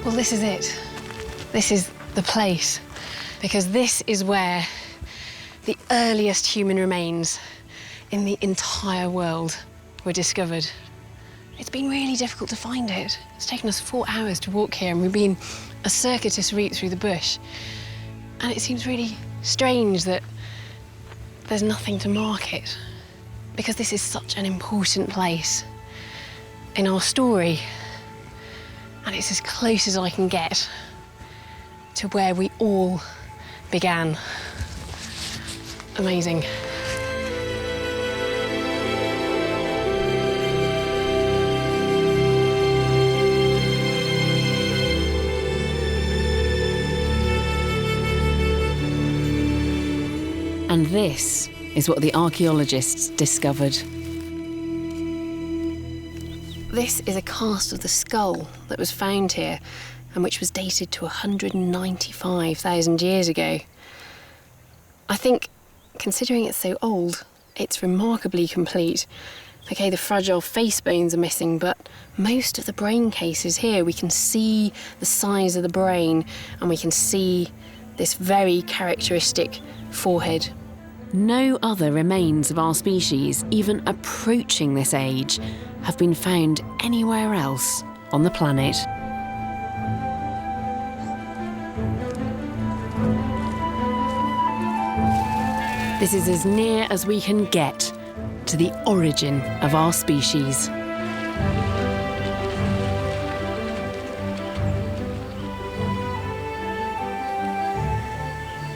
Well, this is it. This is the place, because this is where the earliest human remains in the entire world were discovered. It's been really difficult to find it. It's taken us 4 hours to walk here, and we've been a circuitous route through the bush. And it seems really strange that there's nothing to mark it, because this is such an important place in our story. And it's as close as I can get to where we all began. Amazing. And this is what the archaeologists discovered. This is a cast of the skull that was found here and which was dated to 195,000 years ago. I think, considering it's so old, it's remarkably complete. OK, the fragile face bones are missing, but most of the brain cases here, we can see the size of the brain and we can see this very characteristic forehead. No other remains of our species, even approaching this age, have been found anywhere else on the planet. This is as near as we can get to the origin of our species.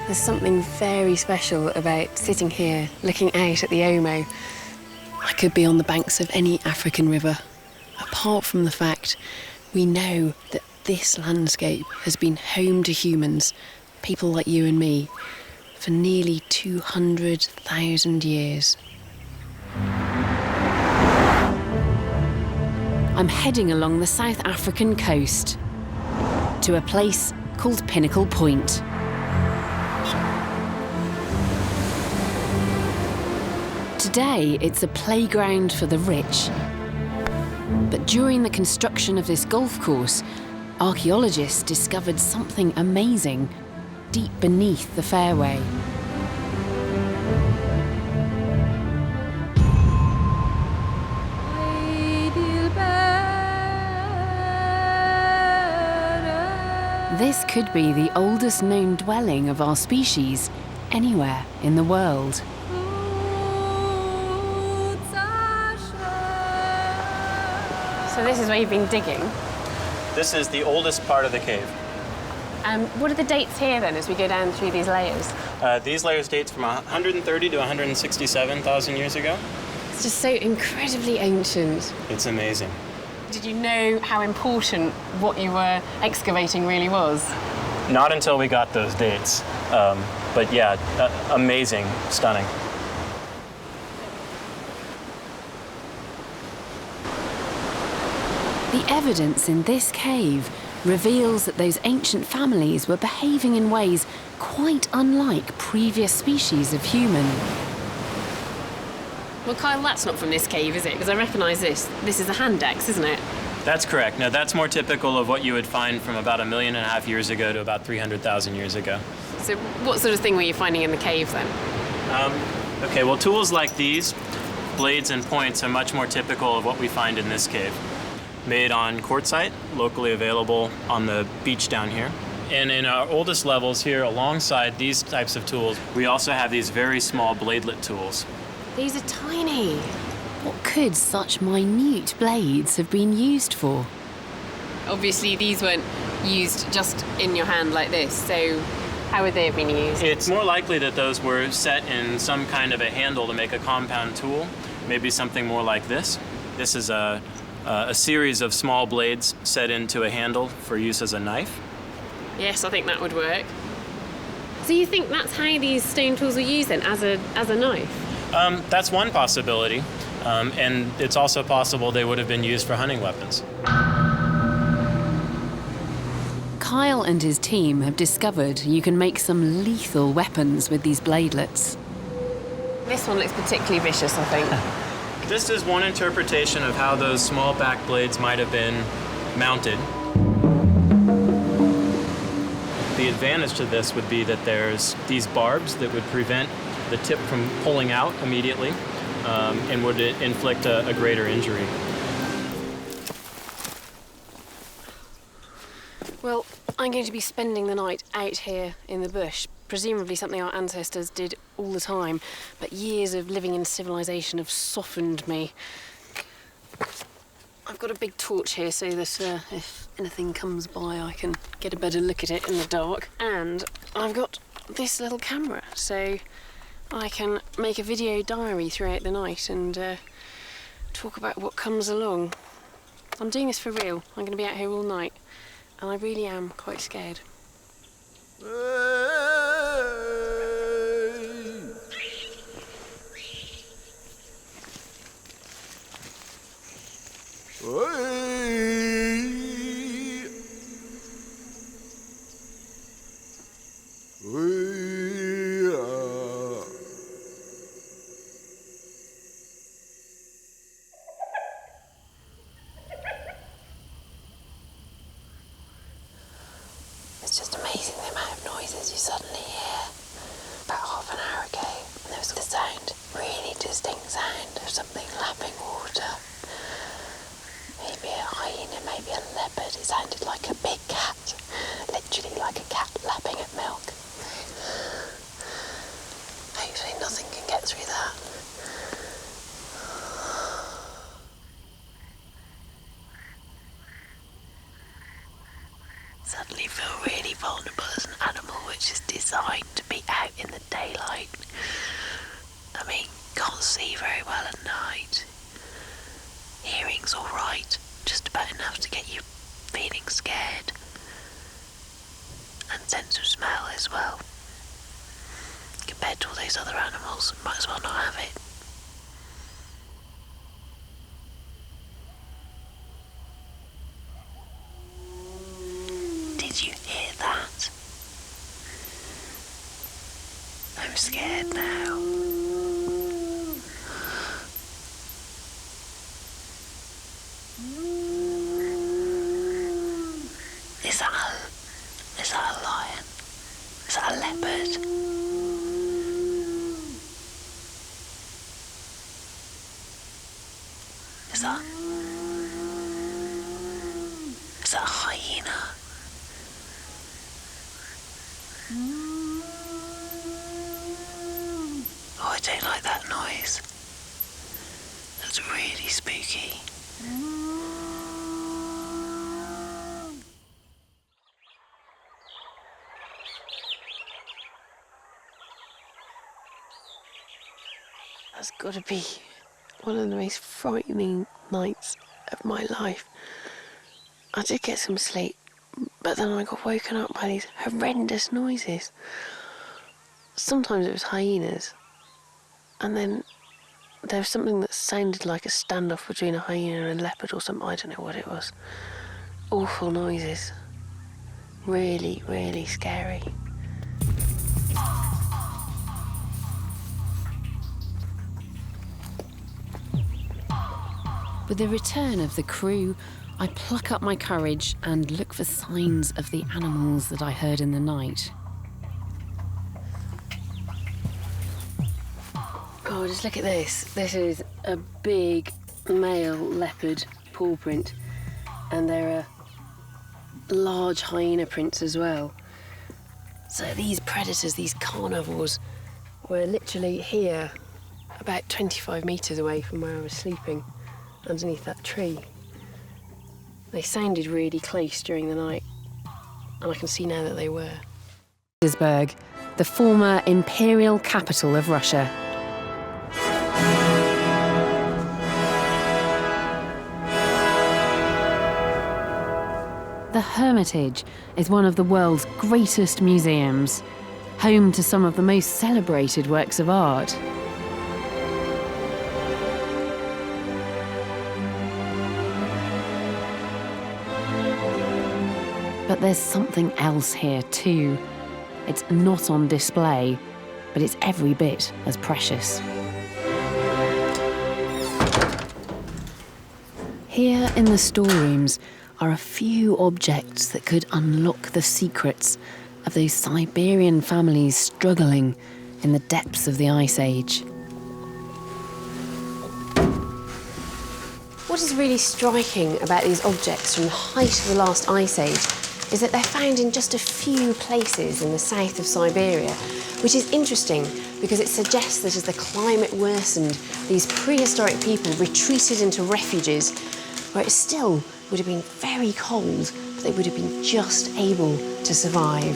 There's something very special about sitting here, looking out at the Omo. I could be on the banks of any African river, apart from the fact we know that this landscape has been home to humans, people like you and me, for nearly 200,000 years. I'm heading along the South African coast to a place called Pinnacle Point. Today, it's a playground for the rich. But during the construction of this golf course, archaeologists discovered something amazing deep beneath the fairway. This could be the oldest known dwelling of our species anywhere in the world. So this is where you've been digging? This is the oldest part of the cave. What are the dates here then as we go down through these layers? These layers date from 130 to 167,000 years ago. It's just so incredibly ancient. It's amazing. Did you know how important what you were excavating really was? Not until we got those dates. But yeah, amazing, stunning. The evidence in this cave reveals that those ancient families were behaving in ways quite unlike previous species of human. Well, Kyle, that's not from this cave, is it? Because I recognise this. This is a hand axe, isn't it? That's correct. Now, that's more typical of what you would find from about 1.5 million years ago to about 300,000 years ago. So what sort of thing were you finding in the cave then? Okay, well, tools like these, blades and points, are much more typical of what we find in this cave. Made on quartzite, locally available on the beach down here. And in our oldest levels here, alongside these types of tools, we also have these very small bladelet tools. These are tiny. What could such minute blades have been used for? Obviously, these weren't used just in your hand like this, so how would they have been used? It's more likely that those were set in some kind of a handle to make a compound tool, maybe something more like this. This is a series of small blades set into a handle for use as a knife. Yes, I think that would work. So you think that's how these stone tools were used then, as a knife? That's one possibility, and it's also possible they would have been used for hunting weapons. Kyle and his team have discovered you can make some lethal weapons with these bladelets. This one looks particularly vicious, I think. This is one interpretation of how those small back blades might have been mounted. advantage to this would be that there's these barbs that would prevent the tip from pulling out immediately and would inflict a greater injury. Well, I'm going to be spending the night out here in the bush, presumably something our ancestors did all the time, but years of living in civilization have softened me. I've got a big torch here so that if anything comes by I can get a better look at it in the dark. And I've got this little camera so I can make a video diary throughout the night and talk about what comes along. I'm doing this for real. I'm going to be out here all night and I really am quite scared. It's just amazing the amount of noises you suddenly hear. About half an hour ago, there was the sound, really distinct sound of something lapping water. Maybe a hyena, maybe a leopard. It sounded like a big cat, literally like a cat lapping at milk. Hopefully nothing can get through that. Suddenly feel really vulnerable as an animal which is designed to be out in the daylight. I mean, can't see very well at night. Hearing's alright, just about enough to get you feeling scared. And sense of smell as well. Compared to all those other animals, might as well not have it. Did you hear that? I'm scared now. Is that a lion? Is that a leopard? Is that a hyena? Oh, I don't like that noise. That's really spooky. That's got to be one of the most frightening nights of my life. I did get some sleep, but then I got woken up by these horrendous noises. Sometimes it was hyenas, and then there was something that sounded like a standoff between a hyena and a leopard or something. I don't know what it was. Awful noises. Really, really scary. With the return of the crew, I pluck up my courage and look for signs of the animals that I heard in the night. Oh, just look at this. This is a big male leopard paw print, and there are large hyena prints as well. So these predators, these carnivores, were literally here, about 25 metres away from where I was sleeping, underneath that tree. They sounded really close during the night, and I can see now that they were. Petersburg, the former imperial capital of Russia. The Hermitage is one of the world's greatest museums, home to some of the most celebrated works of art. But there's something else here too. It's not on display, but it's every bit as precious. Here in the storerooms are a few objects that could unlock the secrets of those Siberian families struggling in the depths of the Ice Age. What is really striking about these objects from the height of the last Ice Age is that they're found in just a few places in the south of Siberia, which is interesting because it suggests that as the climate worsened, these prehistoric people retreated into refuges where it still would have been very cold, but they would have been just able to survive.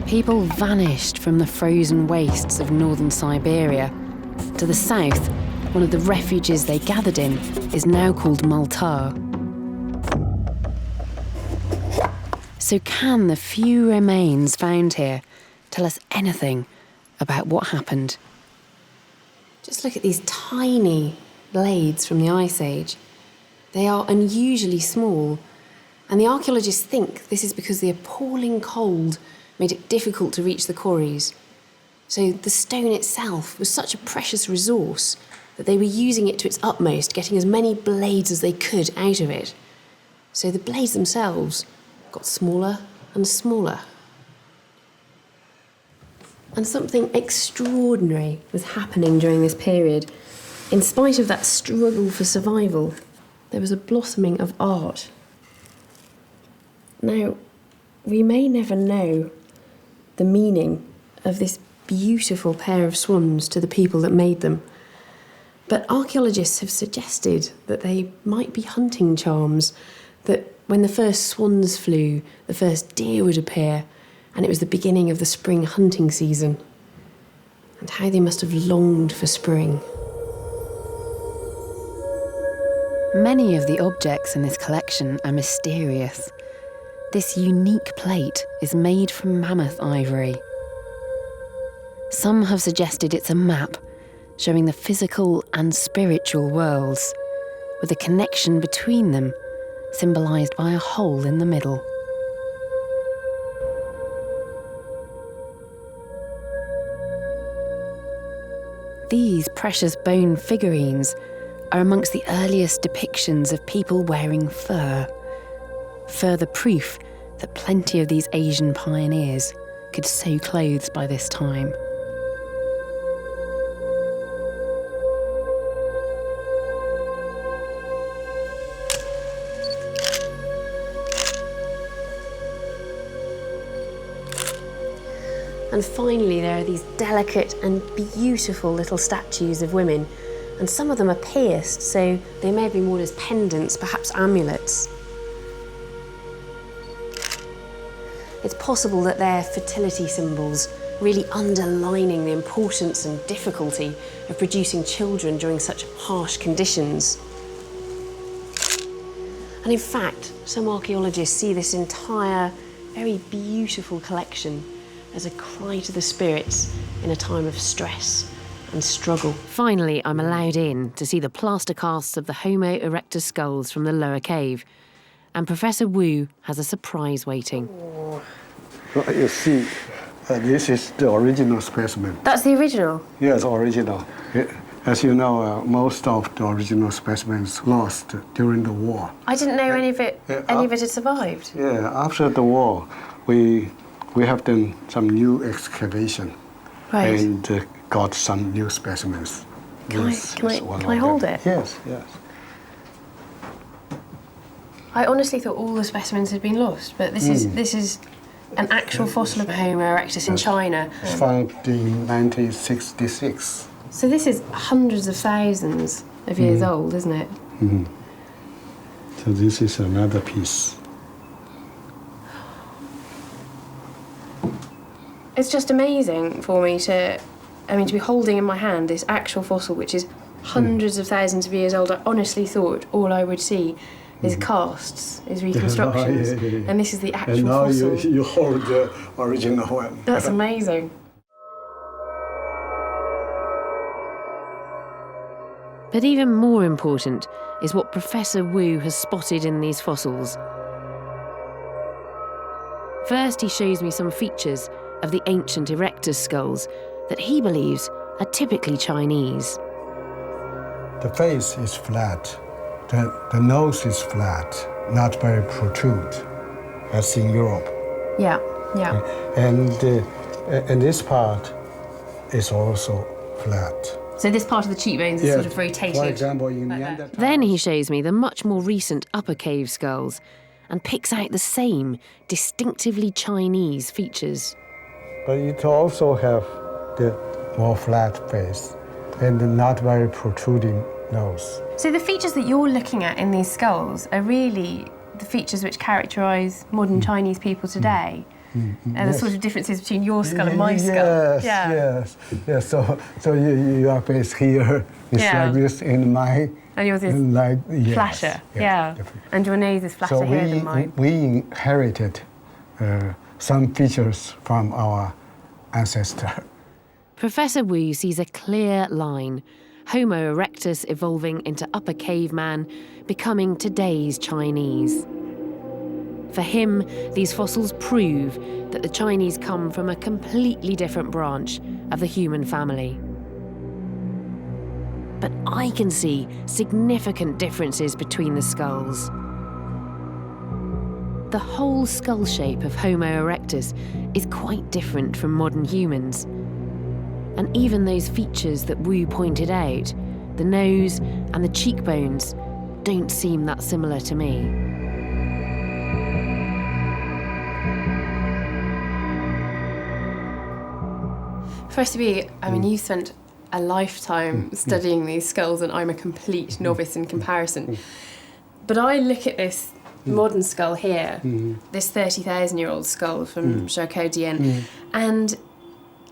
People vanished from the frozen wastes of northern Siberia. To the south, one of the refuges they gathered in is now called Maltar. So can the few remains found here tell us anything about what happened? Just look at these tiny blades from the Ice Age. They are unusually small, and the archaeologists think this is because the appalling cold made it difficult to reach the quarries. So the stone itself was such a precious resource that they were using it to its utmost, getting as many blades as they could out of it. So the blades themselves got smaller and smaller. And something extraordinary was happening during this period. In spite of that struggle for survival, there was a blossoming of art. Now, we may never know the meaning of this beautiful pair of swans to the people that made them, but archaeologists have suggested that they might be hunting charms, that when the first swans flew, the first deer would appear, and it was the beginning of the spring hunting season. And how they must have longed for spring. Many of the objects in this collection are mysterious. This unique plate is made from mammoth ivory. Some have suggested it's a map showing the physical and spiritual worlds, with a connection between them symbolised by a hole in the middle. These precious bone figurines are amongst the earliest depictions of people wearing fur. Further proof that plenty of these Asian pioneers could sew clothes by this time. And finally, there are these delicate and beautiful little statues of women, and some of them are pierced, so they may have been worn as pendants, perhaps amulets. It's possible that they're fertility symbols, really underlining the importance and difficulty of producing children during such harsh conditions. And in fact, some archaeologists see this entire, very beautiful collection as a cry to the spirits in a time of stress and struggle. Finally, I'm allowed in to see the plaster casts of the Homo erectus skulls from the lower cave. And Professor Wu has a surprise waiting. Well, you see, this is the original specimen. That's the original? Yes, original. As you know, most of the original specimens lost during the war. I didn't know any of it had survived. Yeah, after the war, we have done some new excavation, Right. and got some new specimens. Can I hold it? Yes, yes. I honestly thought all the specimens had been lost, but this is an actual fossil of Homo erectus in China. It's found in 1966. So this is hundreds of thousands of years old, isn't it? So this is another piece. It's just amazing for me to be holding in my hand this actual fossil, which is hundreds of thousands of years old. I honestly thought all I would see is casts, is reconstructions, and this is the actual and now fossil. you hold the original one. That's amazing. But even more important is what Professor Wu has spotted in these fossils. First, he shows me some features of the ancient erectus skulls that he believes are typically Chinese. The face is flat. The nose is flat, not very protrude, as in Europe. Yeah. Yeah. And this part is also flat. So this part of the cheekbones is Yeah, sort of rotated. For example, in like that. Neanderthal. Then he shows me the much more recent upper cave skulls and picks out the same distinctively Chinese features. But it also have the more flat face and not very protruding nose. So the features that you're looking at in these skulls are really the features which characterise modern Chinese people today. And the Yes. sort of differences between your skull and my skull. Yes. So your face here is Yeah. like this, and mine And yours is like flatter. yes, Yeah. different. And your nose is flatter So here than mine. we inherited some features from our ancestor. Professor Wu sees a clear line, Homo erectus evolving into upper caveman, becoming today's Chinese. For him, these fossils prove that the Chinese come from a completely different branch of the human family. But I can see significant differences between the skulls. The whole skull shape of Homo erectus is quite different from modern humans. And even those features that Wu pointed out, the nose and the cheekbones, don't seem that similar to me. Professor B, I mean, you spent a lifetime studying these skulls, and I'm a complete novice in comparison. But I look at this modern skull here, this 30,000-year-old skull from Zhoukoudian, and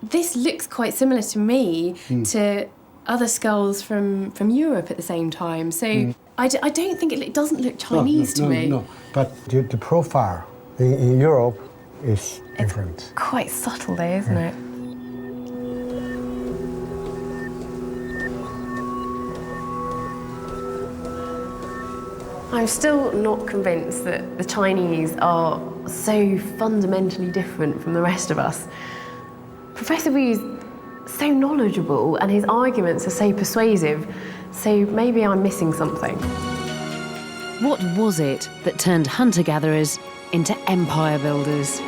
this looks quite similar to me to other skulls from Europe at the same time. So I don't think it doesn't look Chinese to me. No, but the profile in Europe is different. Quite subtle though, isn't it? I'm still not convinced that the Chinese are so fundamentally different from the rest of us. Professor Wu's so knowledgeable and his arguments are so persuasive, so maybe I'm missing something. What was it that turned hunter-gatherers into empire builders?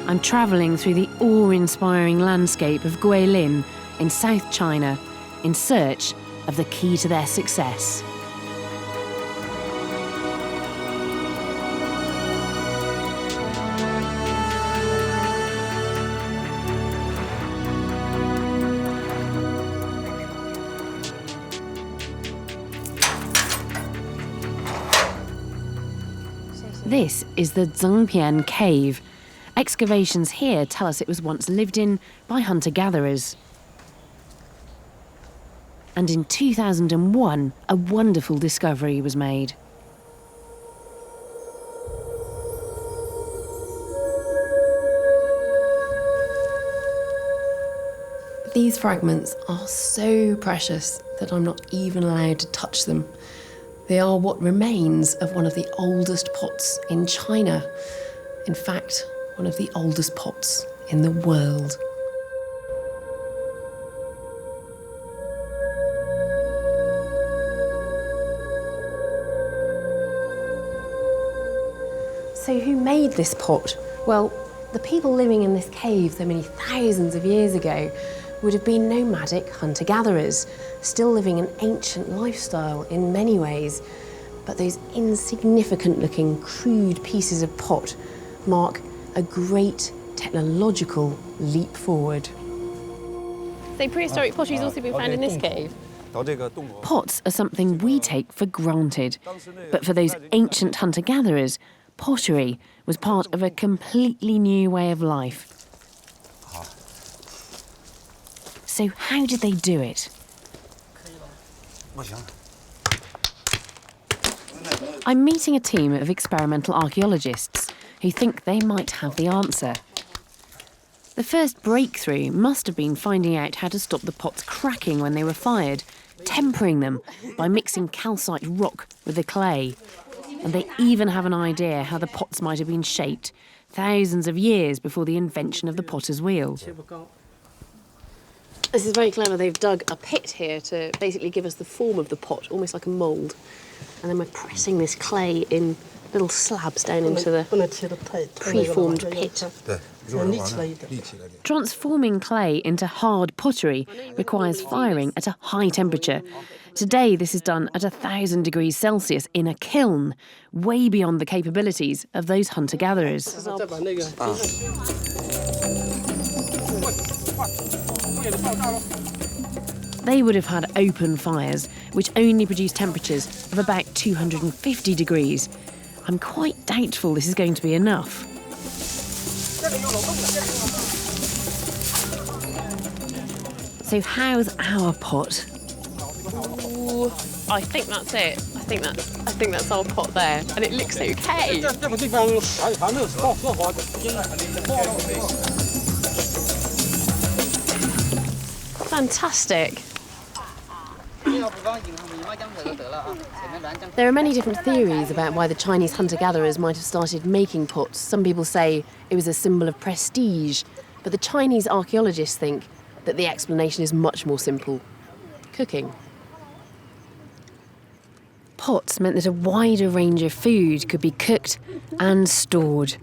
I'm travelling through the awe-inspiring landscape of Guilin in South China in search of the key to their success. This is the Zhengpian Cave. Excavations here tell us it was once lived in by hunter-gatherers. And in 2001, a wonderful discovery was made. These fragments are so precious that I'm not even allowed to touch them. They are what remains of one of the oldest pots in China. In fact, one of the oldest pots in the world. So who made this pot? Well, the people living in this cave so many thousands of years ago would have been nomadic hunter-gatherers, still living an ancient lifestyle in many ways. But those insignificant-looking, crude pieces of pot mark a great technological leap forward. So prehistoric pottery has also been found in this cave? Pots are something we take for granted. But for those ancient hunter-gatherers, pottery was part of a completely new way of life. So how did they do it? I'm meeting a team of experimental archaeologists who think they might have the answer. The first breakthrough must have been finding out how to stop the pots cracking when they were fired, tempering them by mixing calcite rock with the clay. And they even have an idea how the pots might have been shaped thousands of years before the invention of the potter's wheel. This is very clever. They've dug a pit here to basically give us the form of the pot, almost like a mould. And then we're pressing this clay in little slabs down into the preformed pit. 对，一会儿往那立起来点。 Transforming clay into hard pottery requires firing at a high temperature. Today, this is done at 1,000 degrees Celsius in a kiln, way beyond the capabilities of those hunter-gatherers. They would have had open fires, which only produce temperatures of about 250 degrees. I'm quite doubtful this is going to be enough. So how's our pot? Ooh, I think that's it. I think that's our pot there, and it looks okay. Fantastic. There are many different theories about why the Chinese hunter-gatherers might have started making pots. Some people say it was a symbol of prestige, but the Chinese archaeologists think that the explanation is much more simple: cooking. Pots meant that a wider range of food could be cooked and stored,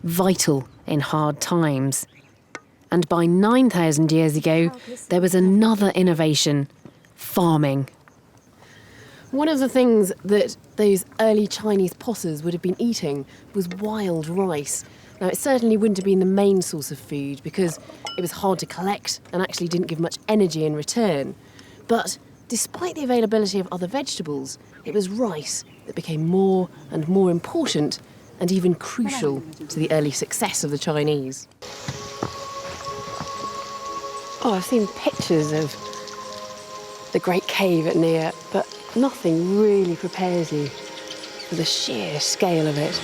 vital in hard times. And by 9,000 years ago, there was another innovation: farming. One of the things that those early Chinese potters would have been eating was wild rice. Now, it certainly wouldn't have been the main source of food because it was hard to collect and actually didn't give much energy in return. But despite the availability of other vegetables, it was rice that became more and more important and even crucial to the early success of the Chinese. Oh, I've seen pictures of the Great Cave at Nia, but nothing really prepares you for the sheer scale of it.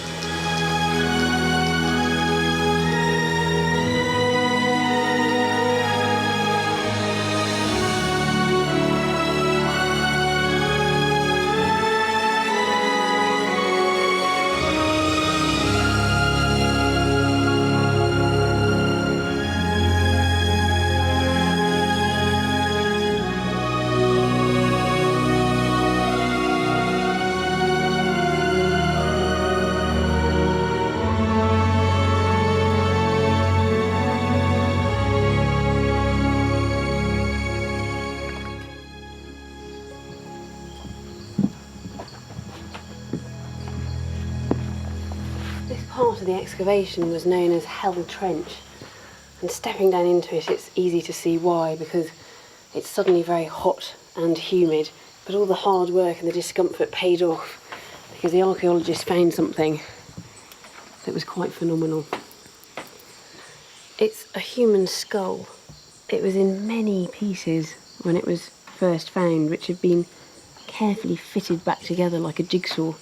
Part of the excavation was known as Hell Trench, and stepping down into it, it's easy to see why, because it's suddenly very hot and humid, but all the hard work and the discomfort paid off because the archaeologists found something that was quite phenomenal. It's a human skull. It was in many pieces when it was first found, which had been carefully fitted back together like a jigsaw.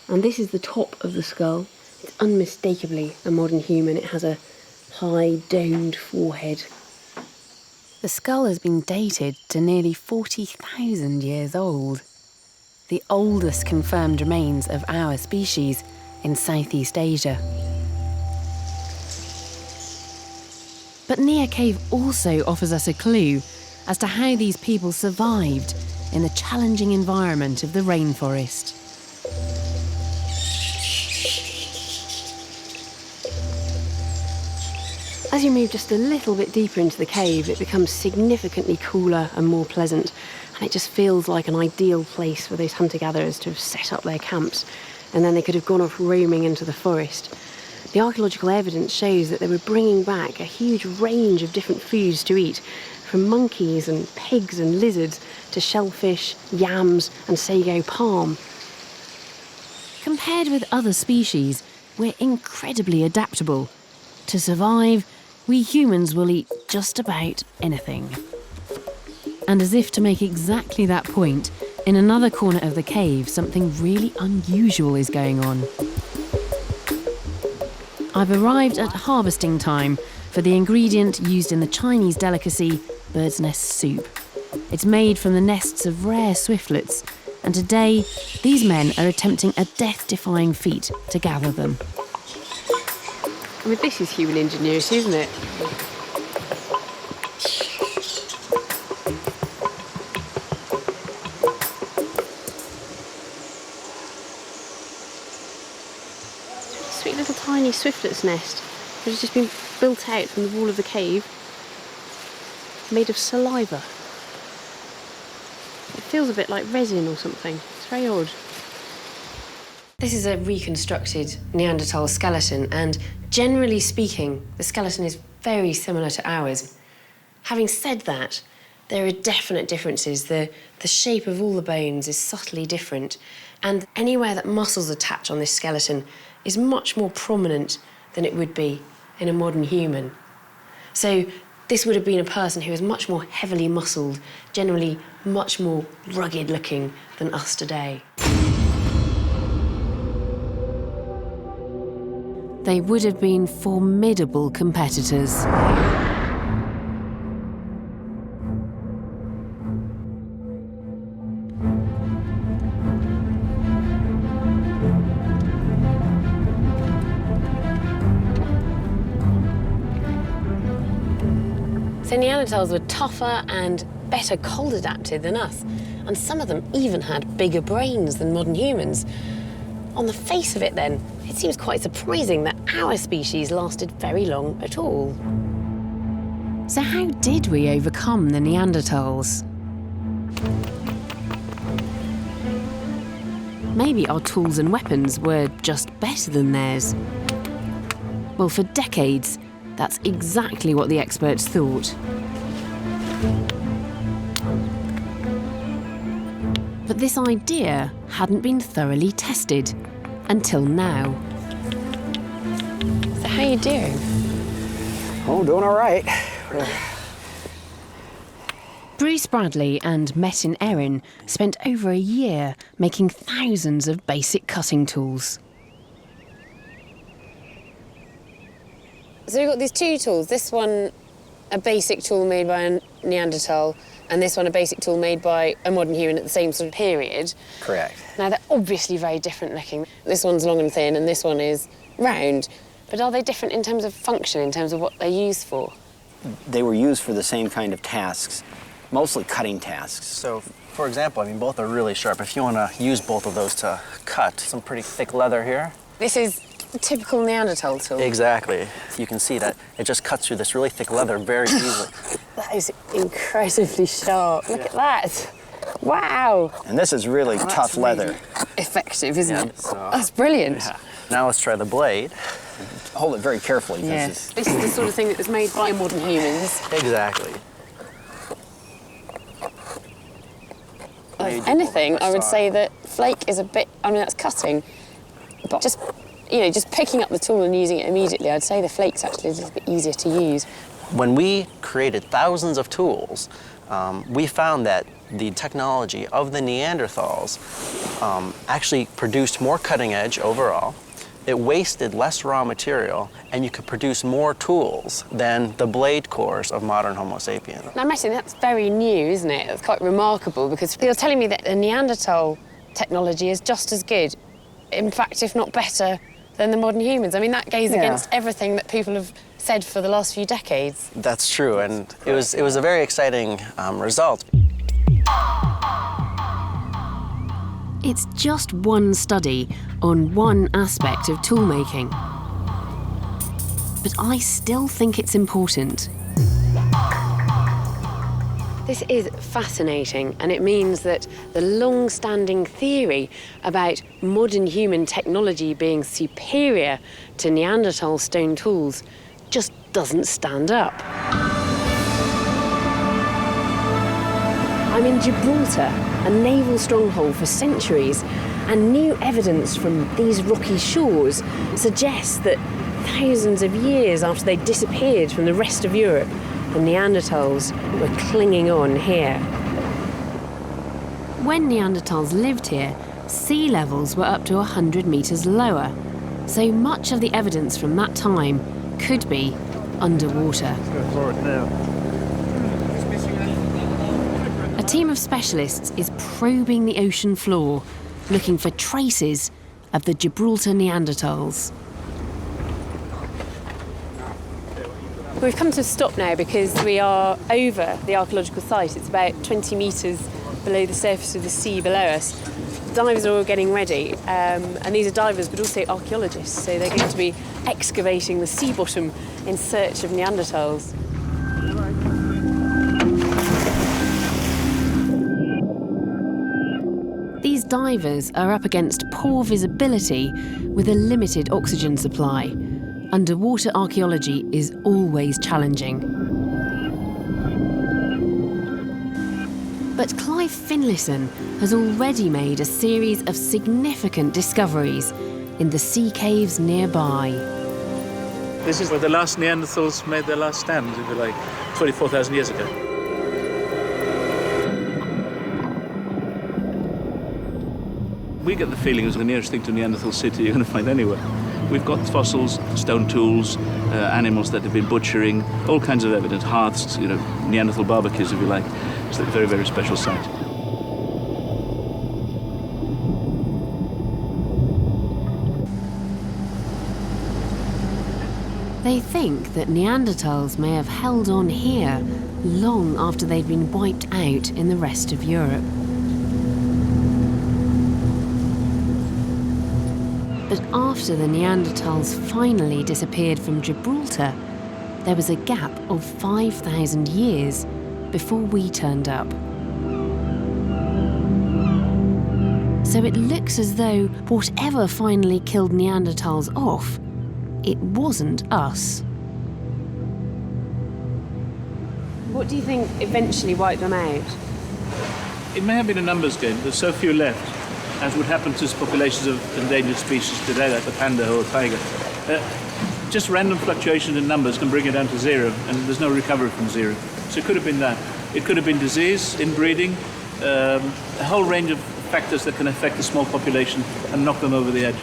And this is the top of the skull. It's unmistakably a modern human. It has a high, domed forehead. The skull has been dated to nearly 40,000 years old. The oldest confirmed remains of our species in Southeast Asia. But Nia Cave also offers us a clue as to how these people survived in the challenging environment of the rainforest. As you move just a little bit deeper into the cave, it becomes significantly cooler and more pleasant, and it just feels like an ideal place for those hunter-gatherers to have set up their camps, and then they could have gone off roaming into the forest. The archaeological evidence shows that they were bringing back a huge range of different foods to eat, from monkeys and pigs and lizards to shellfish, yams and sago palm. Compared with other species, we're incredibly adaptable. To survive, we humans will eat just about anything. And as if to make exactly that point, in another corner of the cave, something really unusual is going on. I've arrived at harvesting time for the ingredient used in the Chinese delicacy, bird's nest soup. It's made from the nests of rare swiftlets, and today, these men are attempting a death-defying feat to gather them. I mean, this is human ingenuity, isn't it? sweet little tiny swiftlet's nest, which has just been built out from the wall of the cave, made of saliva. It feels a bit like resin or something. It's very odd. This is a reconstructed Neanderthal skeleton, and generally speaking, the skeleton is very similar to ours. Having said that, there are definite differences. The shape of all the bones is subtly different, and anywhere that muscles attach on this skeleton is much more prominent than it would be in a modern human. So this would have been a person who was much more heavily muscled, generally much more rugged looking than us today. They would have been formidable competitors. So Neanderthals were tougher and better cold adapted than us, and some of them even had bigger brains than modern humans. On the face of it then, it seems quite surprising that our species lasted very long at all. So how did we overcome the Neanderthals? Maybe our tools and weapons were just better than theirs. Well, for decades, that's exactly what the experts thought. But this idea hadn't been thoroughly tested until now. So how are you doing? Oh, doing all right. Bruce Bradley and Metin Erin spent over a year making thousands of basic cutting tools. So we've got these two tools. This one, a basic tool made by a Neanderthal, and this one, a basic tool made by a modern human at the same sort of period. Correct. Now, they're obviously very different looking. This one's long and thin, and this one is round. But are they different in terms of function, in terms of what they're used for? They were used for the same kind of tasks, mostly cutting tasks. So, for example, I mean, both are really sharp. If you want to use both of those to cut, some pretty thick leather here. This is a typical Neanderthal tool. Exactly. You can see that it just cuts through this really thick leather very easily. That is incredibly sharp. Look at that. Wow. And this is really tough leather. Effective, isn't it? So, That's brilliant. yeah. Now let's try the blade. Hold it very carefully. Yes. This is the sort of thing that was made by modern humans. Exactly. If anything, I would say that flake is a bit, I mean, that's cutting, but just, you know, just picking up the tool and using it immediately, I'd say the flake's actually a little bit easier to use. When we created thousands of tools, we found that the technology of the Neanderthals actually produced more cutting edge overall. It wasted less raw material, and you could produce more tools than the blade cores of modern Homo sapiens. Now, Martin, that's very new, isn't it? It's quite remarkable, because you're telling me that the Neanderthal technology is just as good, in fact, if not better, than the modern humans. I mean, that goes against everything that people have said for the last few decades. That's true, and it was a very exciting result. It's just one study on one aspect of toolmaking. But I still think it's important. This is fascinating, and it means that the long-standing theory about modern human technology being superior to Neanderthal stone tools just doesn't stand up. I'm in Gibraltar, a naval stronghold for centuries, and new evidence from these rocky shores suggests that thousands of years after they disappeared from the rest of Europe, the Neanderthals were clinging on here. When Neanderthals lived here, sea levels were up to 100 metres lower, so much of the evidence from that time could be underwater. A team of specialists is probing the ocean floor, looking for traces of the Gibraltar Neanderthals. We've come to a stop now because we are over the archaeological site. It's about 20 metres below the surface of the sea below us. The divers are all getting ready, and these are divers but also archaeologists, so they're going to be excavating the sea bottom in search of Neanderthals. These divers are up against poor visibility with a limited oxygen supply. Underwater archaeology is always challenging. But Clive Finlayson has already made a series of significant discoveries in the sea caves nearby. This is where the last Neanderthals made their last stand, if you like, 24,000 years ago. We get the feeling it's the nearest thing to Neanderthal city you're going to find anywhere. We've got fossils, stone tools, animals that have been butchering, all kinds of evidence, hearths, Neanderthal barbecues, if you like. It's a very, very special site. They think that Neanderthals may have held on here long after they'd been wiped out in the rest of Europe. But after the Neanderthals finally disappeared from Gibraltar, there was a gap of 5,000 years before we turned up. So it looks as though whatever finally killed Neanderthals off, it wasn't us. What do you think eventually wiped them out? It may have been a numbers game. There's so few left, as would happen to populations of endangered species today, like the panda or tiger. Just random fluctuations in numbers can bring it down to zero, and there's no recovery from zero. So it could have been that. It could have been disease, inbreeding, a whole range of factors that can affect a small population and knock them over the edge.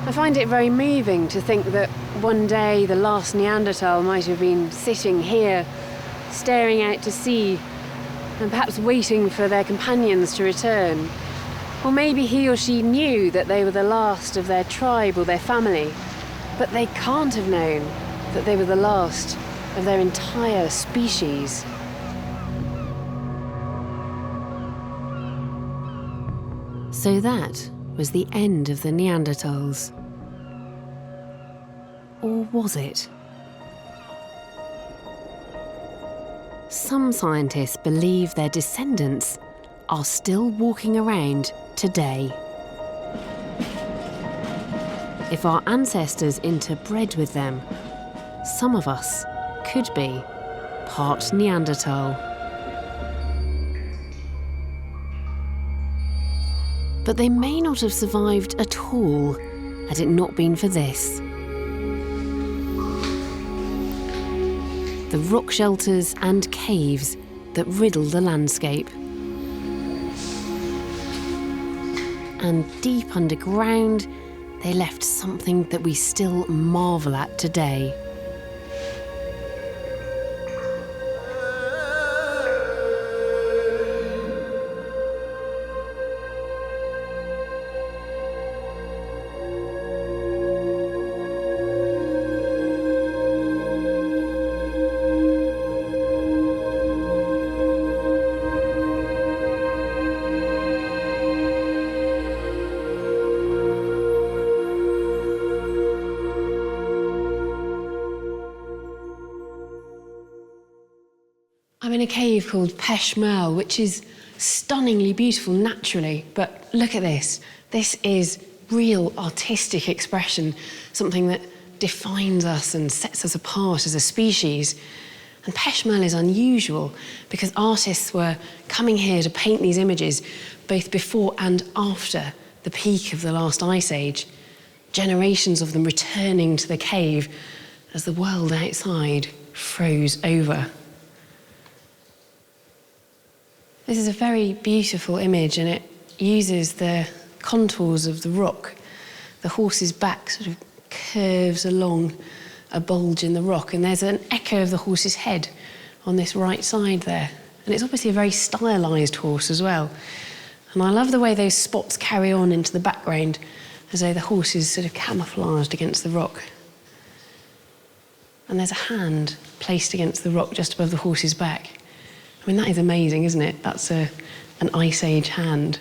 I find it very moving to think that one day the last Neanderthal might have been sitting here, staring out to sea, and perhaps waiting for their companions to return. Or maybe he or she knew that they were the last of their tribe or their family, but they can't have known that they were the last of their entire species. So that was the end of the Neanderthals. Or was it? Some scientists believe their descendants are still walking around today. If our ancestors interbred with them, some of us could be part Neanderthal. But they may not have survived at all had it not been for this. The rock shelters and caves that riddle the landscape. And deep underground, they left something that we still marvel at today. I'm in a cave called Peshmerl, which is stunningly beautiful naturally, but look at this. This is real artistic expression, something that defines us and sets us apart as a species. And Peshmerl is unusual because artists were coming here to paint these images both before and after the peak of the last ice age, generations of them returning to the cave as the world outside froze over. This is a very beautiful image, and it uses the contours of the rock. The horse's back sort of curves along a bulge in the rock, and there's an echo of the horse's head on this right side there. And it's obviously a very stylised horse as well. And I love the way those spots carry on into the background, as though the horse is sort of camouflaged against the rock. And there's a hand placed against the rock just above the horse's back. I mean, that is amazing, isn't it? That's an Ice Age hand.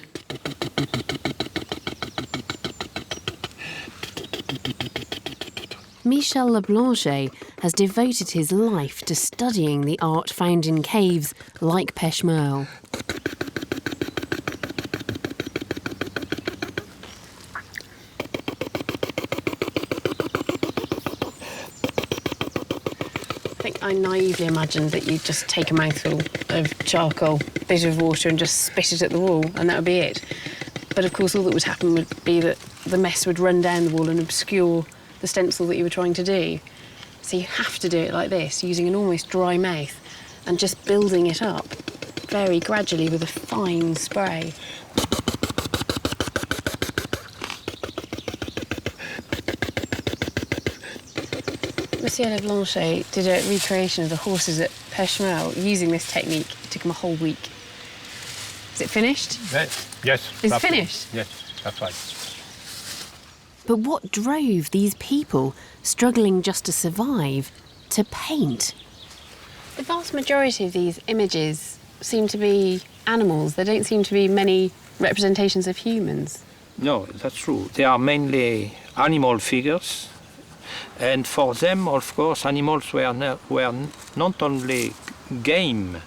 Michel Leblanche has devoted his life to studying the art found in caves like Peshmerl. I naively imagined that you'd just take a mouthful of charcoal, a bit of water and just spit it at the wall and that would be it. But of course all that would happen would be that the mess would run down the wall and obscure the stencil that you were trying to do. So you have to do it like this, using an almost dry mouth and just building it up very gradually with a fine spray. Monsieur Leblanche did a recreation of the horses at Peshmerl using this technique. It took him a whole week. Is it finished? Yes. It's finished? Yes, that's right. But what drove these people, struggling just to survive, to paint? The vast majority of these images seem to be animals. There don't seem to be many representations of humans. No, that's true. They are mainly animal figures. And for them, of course, animals were not only game,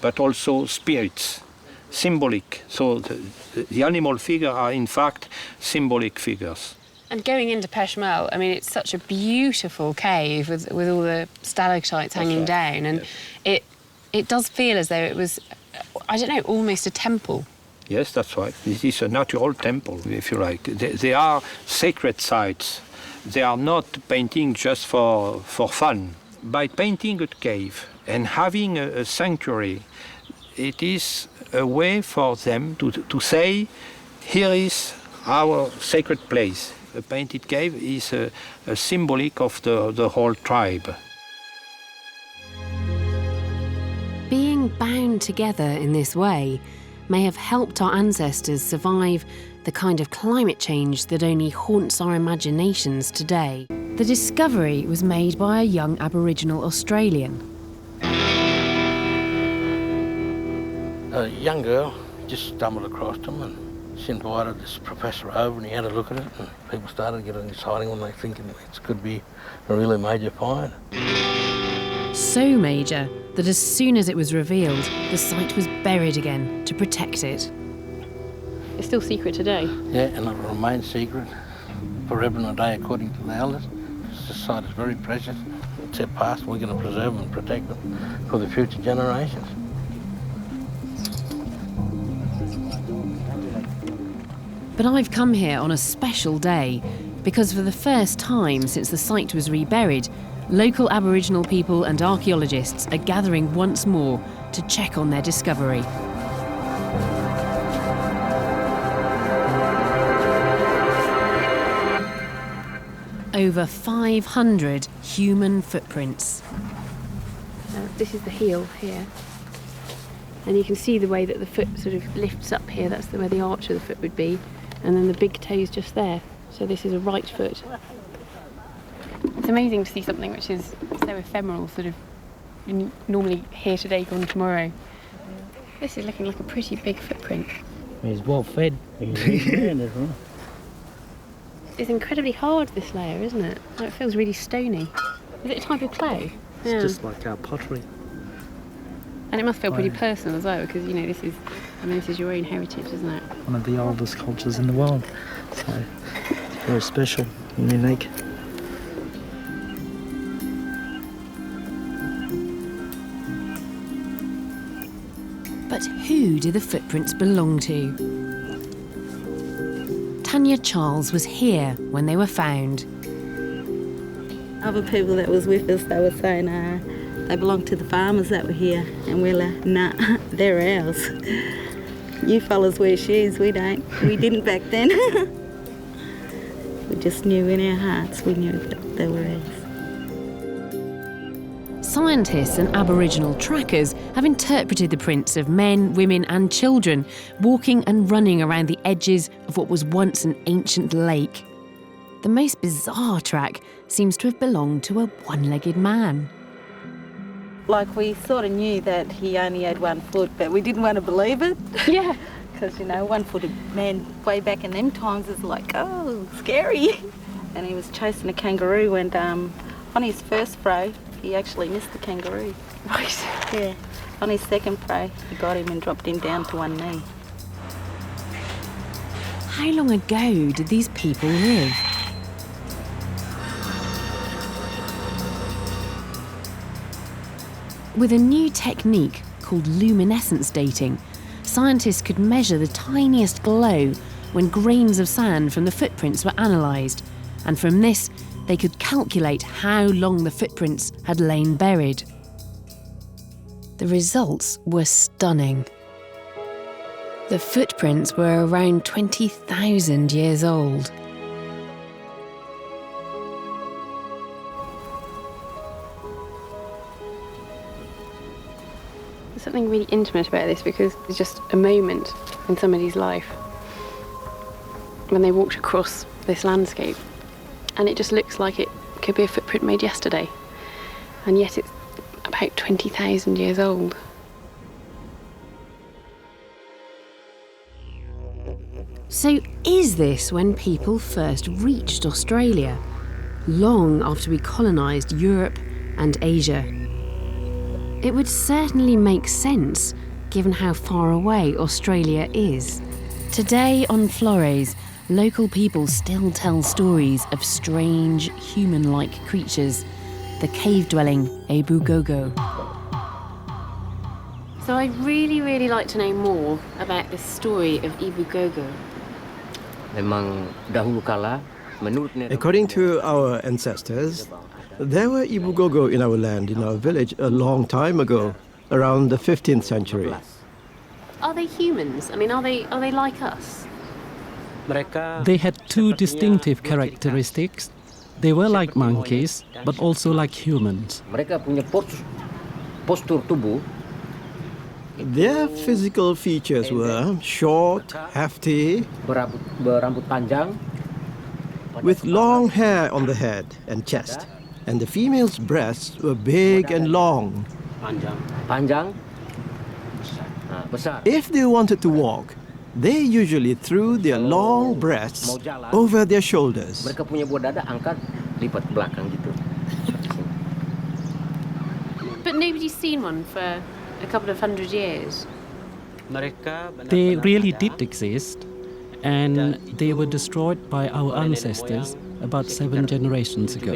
but also spirits, symbolic. So the animal figures are, in fact, symbolic figures. And going into Peshmerl, I mean, it's such a beautiful cave with all the stalactites hanging down. And yes. It does feel as though it was, I don't know, almost a temple. Yes, that's right. It is a natural temple, if you like. They are sacred sites. They are not painting just for fun. By painting a cave and having a sanctuary, it is a way for them to say, here is our sacred place. A painted cave is a symbolic of the whole tribe. Being bound together in this way may have helped our ancestors survive the kind of climate change that only haunts our imaginations today. The discovery was made by a young Aboriginal Australian. A young girl just stumbled across them, and she invited this professor over and he had a look at it, and people started getting excited when they thinking it could be a really major find. So major that as soon as it was revealed, the site was buried again to protect it. It's still secret today? Yeah, and it will remain secret forever and a day according to the elders. This site is very precious. It's their past, we're going to preserve them and protect them for the future generations. But I've come here on a special day because for the first time since the site was reburied, local Aboriginal people and archaeologists are gathering once more to check on their discovery. Over 500 human footprints. This is the heel here. And you can see the way that the foot sort of lifts up here. That's where the arch of the foot would be. And then the big toe's just there. So this is a right foot. It's amazing to see something which is so ephemeral, sort of normally here today, gone tomorrow. This is looking like a pretty big footprint. He's well fed. It's incredibly hard, this layer, isn't it? It feels really stony. Is it a type of clay? It's just like our pottery. And it must feel pretty personal as well, because, you know, this is your own heritage, isn't it? One of the oldest cultures in the world. So, very special and unique. But who do the footprints belong to? Tanya Charles was here when they were found. Other people that was with us, they were saying they belong to the farmers that were here, and we're like, nah, they're ours. You fellas wear shoes, we don't. We didn't back then. We just knew in our hearts, we knew that they were ours. Scientists and Aboriginal trackers have interpreted the prints of men, women and children walking and running around the edges of what was once an ancient lake. The most bizarre track seems to have belonged to a one-legged man. Like, we sort of knew that he only had 1 foot, but we didn't want to believe it. Yeah. Because, you know, 1-footed man way back in them times is like, oh, scary. And he was chasing a kangaroo, and on his first throw, he actually missed the kangaroo. Right. Yeah. On his second throw, he got him and dropped him down to one knee. How long ago did these people live? With a new technique called luminescence dating, scientists could measure the tiniest glow when grains of sand from the footprints were analysed, and from this they could calculate how long the footprints had lain buried. The results were stunning. The footprints were around 20,000 years old. There's something really intimate about this because it's just a moment in somebody's life when they walked across this landscape, and it just looks like it could be a footprint made yesterday, and yet it's about 20,000 years old. So is this when people first reached Australia, long after we colonised Europe and Asia? It would certainly make sense, given how far away Australia is. Today on Flores, local people still tell stories of strange, human-like creatures, the cave-dwelling Ebugogo. So I'd really, really like to know more about the story of Ebugogo. According to our ancestors, there were Ebugogo in our land, in our village, a long time ago, around the 15th century. Are they humans? I mean, are they like us? They had two distinctive characteristics. They were like monkeys, but also like humans. Their physical features were short, hefty, with long hair on the head and chest, and the female's breasts were big and long. If they wanted to walk, they usually threw their long breasts over their shoulders. But nobody's seen one for a couple of 100 years. They really did exist, and they were destroyed by our ancestors about 7 generations ago.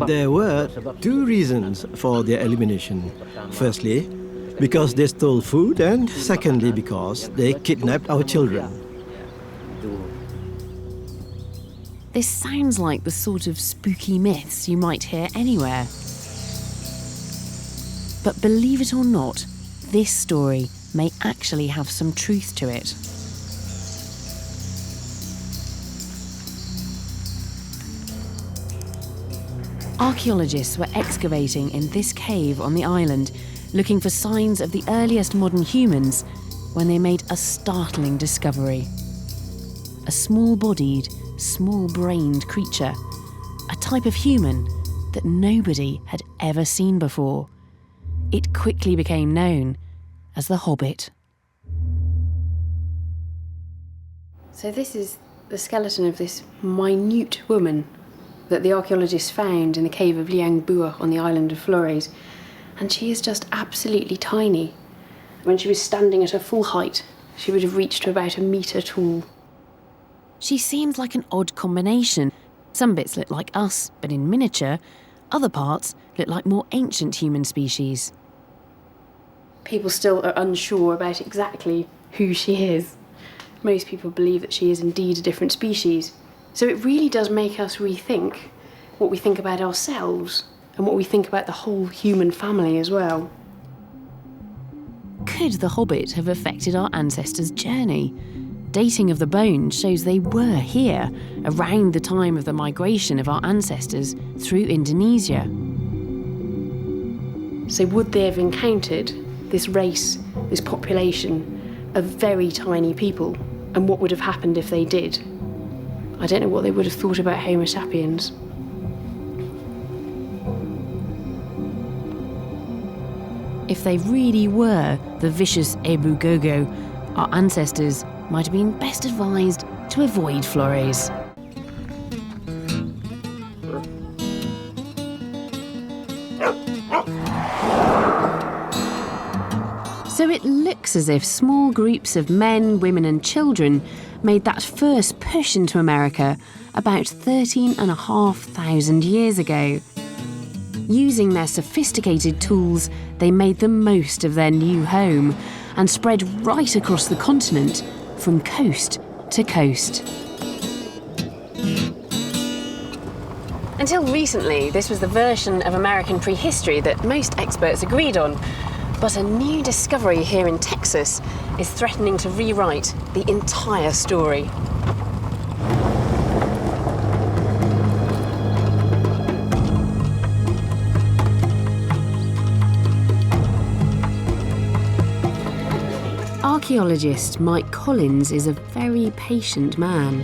There were 2 reasons for their elimination. Firstly, because they stole food, and secondly, because they kidnapped our children. This sounds like the sort of spooky myths you might hear anywhere. But believe it or not, this story may actually have some truth to it. Archaeologists were excavating in this cave on the island, looking for signs of the earliest modern humans, when they made a startling discovery. A small-bodied, small-brained creature, a type of human that nobody had ever seen before. It quickly became known as the Hobbit. So this is the skeleton of this minute woman that the archaeologists found in the cave of Liang Bua on the island of Flores. And she is just absolutely tiny. When she was standing at her full height, she would have reached to about 1 metre tall. She seems like an odd combination. Some bits look like us, but in miniature. Other parts look like more ancient human species. People still are unsure about exactly who she is. Most people believe that she is indeed a different species. So it really does make us rethink what we think about ourselves and what we think about the whole human family as well. Could the Hobbit have affected our ancestors' journey? Dating of the bones shows they were here around the time of the migration of our ancestors through Indonesia. So would they have encountered this race, this population, of very tiny people and what would have happened if they did. I don't know what they would have thought about Homo sapiens. If they really were the vicious Ebu Gogo, our ancestors might have been best advised to avoid Flores. So it looks as if small groups of men, women and children made that first push into America about 13,500 years ago. Using their sophisticated tools, they made the most of their new home and spread right across the continent from coast to coast. Until recently, this was the version of American prehistory that most experts agreed on. But a new discovery here in Texas is threatening to rewrite the entire story. Archaeologist Mike Collins is a very patient man.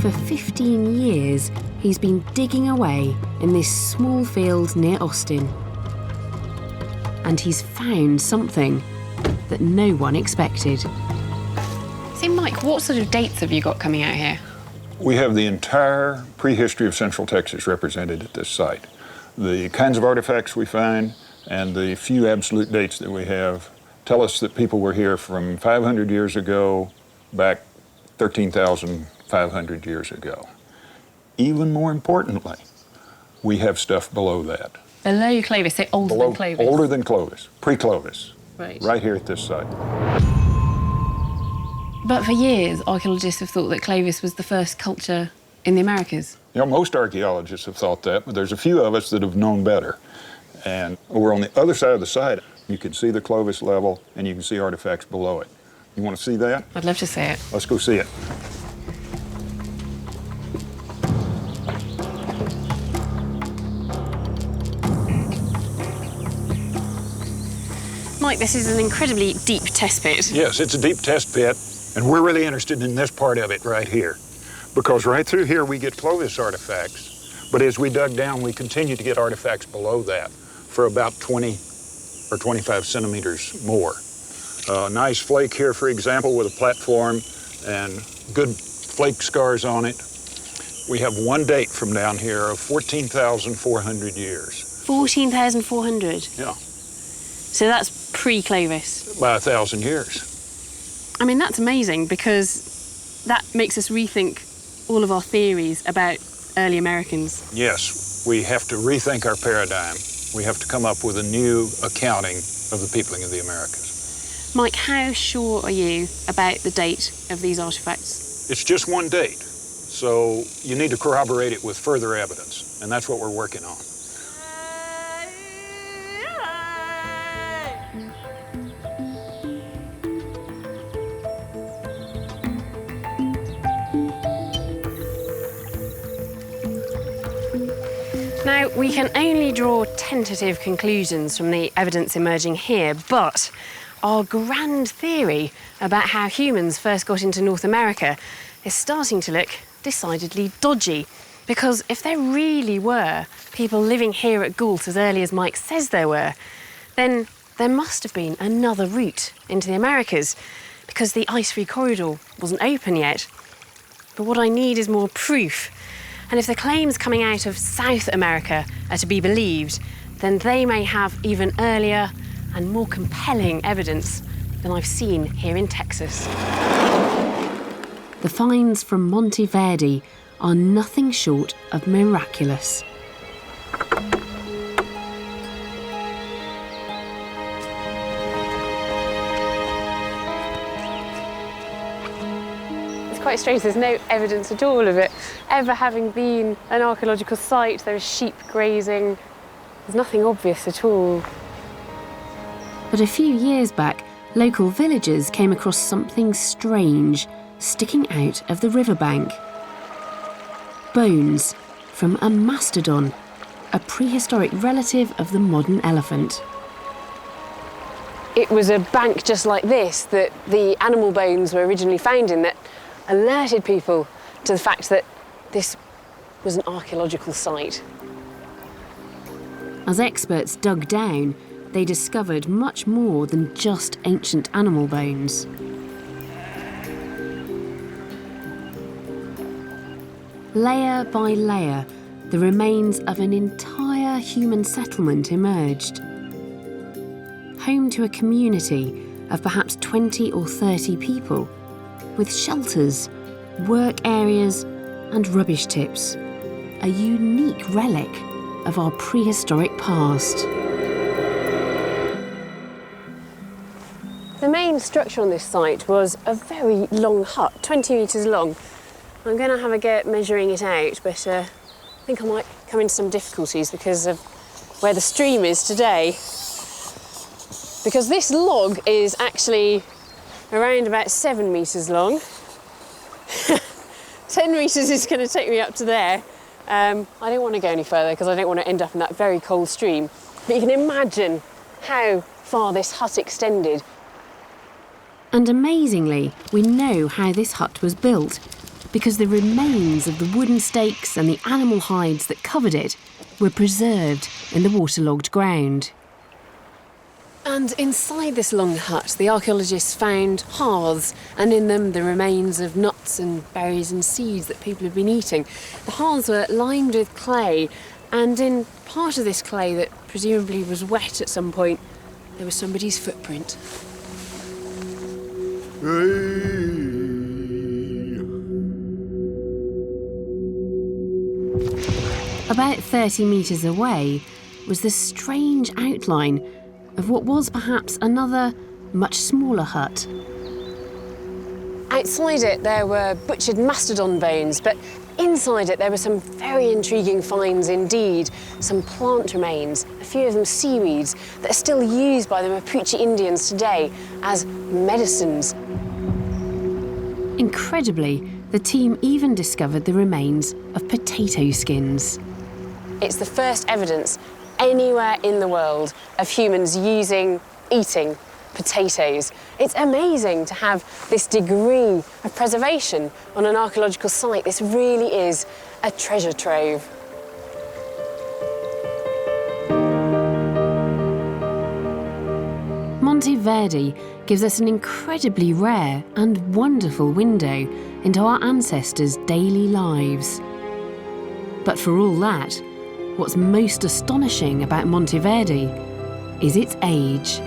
For 15 years, he's been digging away in this small field near Austin. And he's found something that no one expected. So, Mike, what sort of dates have you got coming out here? We have the entire prehistory of Central Texas represented at this site. The kinds of artifacts we find and the few absolute dates that we have tell us that people were here from 500 years ago back 13,500 years ago. Even more importantly, we have stuff below that. Below Clovis, so older than Clovis? Older than Clovis, pre-Clovis, right here at this site. But for years, archaeologists have thought that Clovis was the first culture in the Americas. You know, most archaeologists have thought that, but there's a few of us that have known better. And over on the other side of the site, you can see the Clovis level and you can see artifacts below it. You want to see that? I'd love to see it. Let's go see it. Mike, this is an incredibly deep test pit. Yes, it's a deep test pit, and we're really interested in this part of it right here. Because right through here we get Clovis artifacts, but as we dug down, we continue to get artifacts below that for about 20 or 25 centimeters more. A nice flake here, for example, with a platform and good flake scars on it. We have one date from down here of 14,400 years. 14,400? Yeah. So that's pre-Clovis? By 1,000 years. I mean, that's amazing because that makes us rethink all of our theories about early Americans. Yes, we have to rethink our paradigm. We have to come up with a new accounting of the peopling of the Americas. Mike, how sure are you about the date of these artifacts? It's just one date, so you need to corroborate it with further evidence, and that's what we're working on. Now, we can only draw tentative conclusions from the evidence emerging here, but our grand theory about how humans first got into North America is starting to look decidedly dodgy. Because if there really were people living here at Gault as early as Mike says there were, then there must have been another route into the Americas, because the ice-free corridor wasn't open yet. But what I need is more proof. And if the claims coming out of South America are to be believed, then they may have even earlier and more compelling evidence than I've seen here in Texas. The finds from Monte Verde are nothing short of miraculous. Quite strange, there's no evidence at all of it ever having been an archaeological site. There is sheep grazing. There's nothing obvious at all. But a few years back, local villagers came across something strange sticking out of the riverbank. Bones from a mastodon. a prehistoric relative of the modern elephant. It was a bank just like this that the animal bones were originally found in that alerted people to the fact that this was an archaeological site. As experts dug down, they discovered much more than just ancient animal bones. Layer by layer, the remains of an entire human settlement emerged. Home to a community of perhaps 20 or 30 people, with shelters, work areas and rubbish tips, a unique relic of our prehistoric past. The main structure on this site was a very long hut, 20 metres long. I'm going to have a go at measuring it out, but I think I might come into some difficulties because of where the stream is today. Because this log is actually around about 7 metres long. 10 metres is going to take me up to there. I don't want to go any further because I don't want to end up in that very cold stream. But you can imagine how far this hut extended. And amazingly, we know how this hut was built, because the remains of the wooden stakes and the animal hides that covered it were preserved in the waterlogged ground. And inside this long hut, the archaeologists found hearths, and in them the remains of nuts and berries and seeds that people had been eating. The hearths were lined with clay, and in part of this clay that presumably was wet at some point, there was somebody's footprint. About 30 metres away was the strange outline of what was perhaps another, much smaller hut. Outside it there were butchered mastodon bones, but inside it there were some very intriguing finds indeed. Some plant remains, a few of them seaweeds, that are still used by the Mapuche Indians today as medicines. Incredibly, the team even discovered the remains of potato skins. It's the first evidence anywhere in the world of humans eating potatoes. It's amazing to have this degree of preservation on an archaeological site. This really is a treasure trove. Monte Verde gives us an incredibly rare and wonderful window into our ancestors' daily lives. But for all that, what's most astonishing about Monte Verde is its age.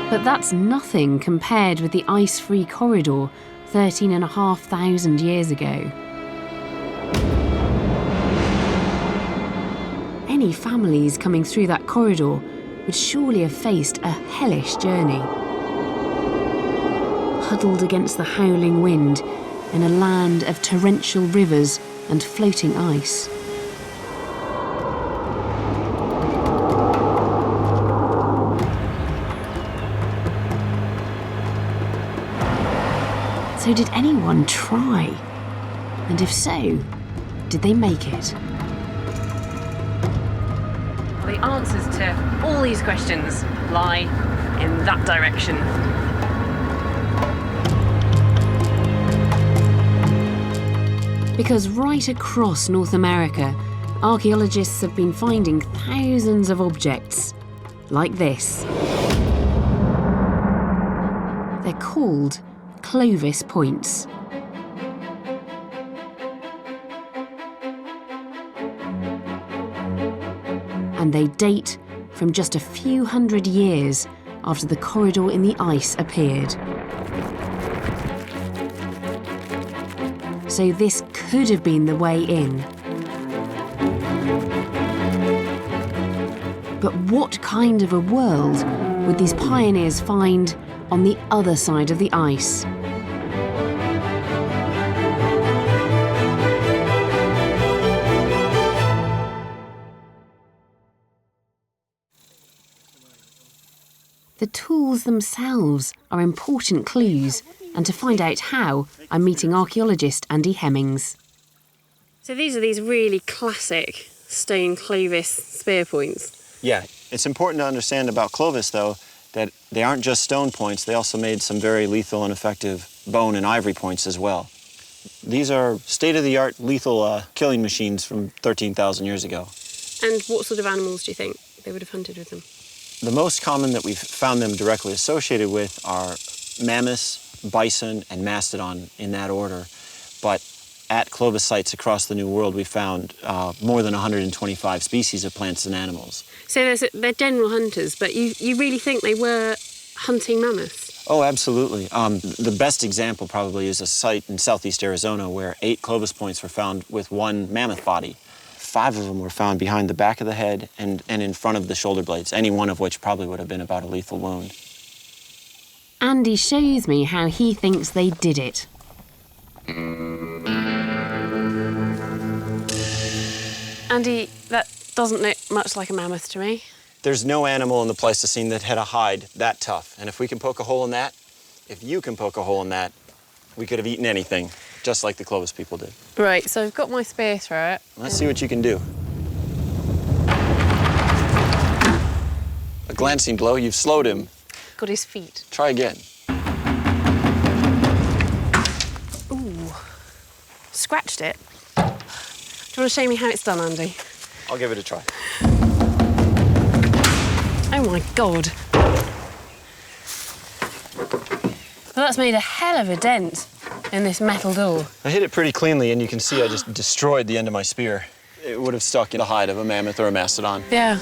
But that's nothing compared with the ice-free corridor 13,500 years ago. Any families coming through that corridor would surely have faced a hellish journey. Huddled against the howling wind in a land of torrential rivers and floating ice. So did anyone try? And if so, did they make it? The answers to all these questions lie in that direction. Because right across North America, archaeologists have been finding thousands of objects like this. They're called Clovis points. And they date from just a few hundred years after the corridor in the ice appeared. So this could have been the way in. But what kind of a world would these pioneers find on the other side of the ice? The tools themselves are important clues, and to find out how, I'm meeting archaeologist Andy Hemmings. So these are these really classic stone Clovis spear points. Yeah, it's important to understand about Clovis, though, that they aren't just stone points, they also made some very lethal and effective bone and ivory points as well. These are state-of-the-art lethal killing machines from 13,000 years ago. And what sort of animals do you think they would have hunted with them? The most common that we've found them directly associated with are mammoths, bison, and mastodon in that order. But at Clovis sites across the New World, we found more than 125 species of plants and animals. So they're general hunters, but you really think they were hunting mammoths? Oh, absolutely. The best example probably is a site in southeast Arizona where 8 Clovis points were found with one mammoth body. 5 of them were found behind the back of the head and in front of the shoulder blades, any one of which probably would have been about a lethal wound. Andy shows me how he thinks they did it. Andy, that doesn't look much like a mammoth to me. There's no animal in the Pleistocene that had a hide that tough. And if we can poke a hole in that, if you can poke a hole in that, we could have eaten anything, just like the Clovis people did. Right, so I've got my spear through it. Let's see what you can do. A glancing blow, you've slowed him. Got his feet. Try again. Ooh, scratched it. Do you want to show me how it's done, Andy? I'll give it a try. Oh my God. Well, that's made a hell of a dent in this metal door. I hit it pretty cleanly, and you can see I just destroyed the end of my spear. It would have stuck in the hide of a mammoth or a mastodon. Yeah.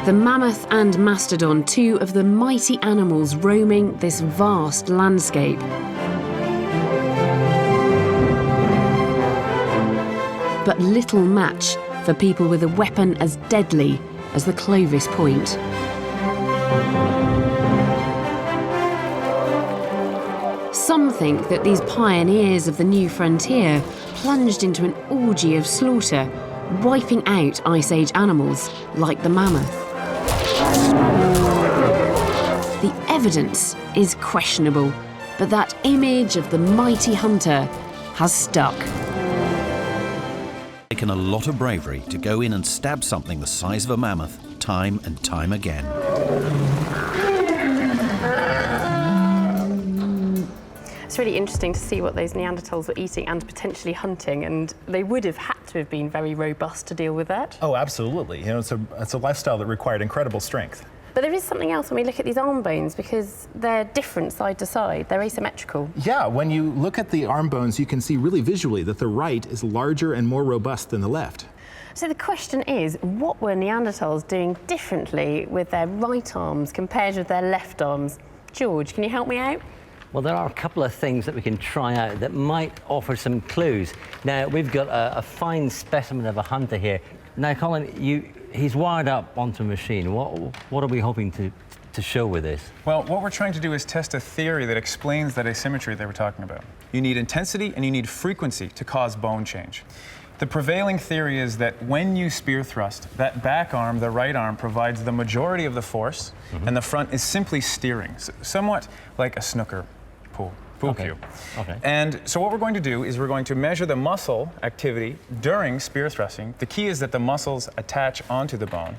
The mammoth and mastodon, 2 of the mighty animals roaming this vast landscape. But little match for people with a weapon as deadly as the Clovis point. Some think that these pioneers of the new frontier plunged into an orgy of slaughter, wiping out Ice Age animals like the mammoth. The evidence is questionable, but that image of the mighty hunter has stuck. Taken a lot of bravery to go in and stab something the size of a mammoth time and time again. It's really interesting to see what those Neanderthals were eating and potentially hunting, and they would have had to have been very robust to deal with that. Oh, absolutely. You know, it's a lifestyle that required incredible strength. But there is something else when we look at these arm bones, because they're different side to side. They're asymmetrical. Yeah, when you look at the arm bones, you can see really visually that the right is larger and more robust than the left. So the question is, what were Neanderthals doing differently with their right arms compared with their left arms? George, can you help me out? Well, there are a couple of things that we can try out that might offer some clues. Now, we've got a fine specimen of a hunter here. Now, Colin, he's wired up onto a machine. What are we hoping to show with this? Well, what we're trying to do is test a theory that explains that asymmetry they were talking about. You need intensity and you need frequency to cause bone change. The prevailing theory is that when you spear thrust, that back arm, the right arm, provides the majority of the force, and the front is simply steering, somewhat like a snooker pool cue. Okay. And so what we're going to do is we're going to measure the muscle activity during spear thrusting. The key is that the muscles attach onto the bone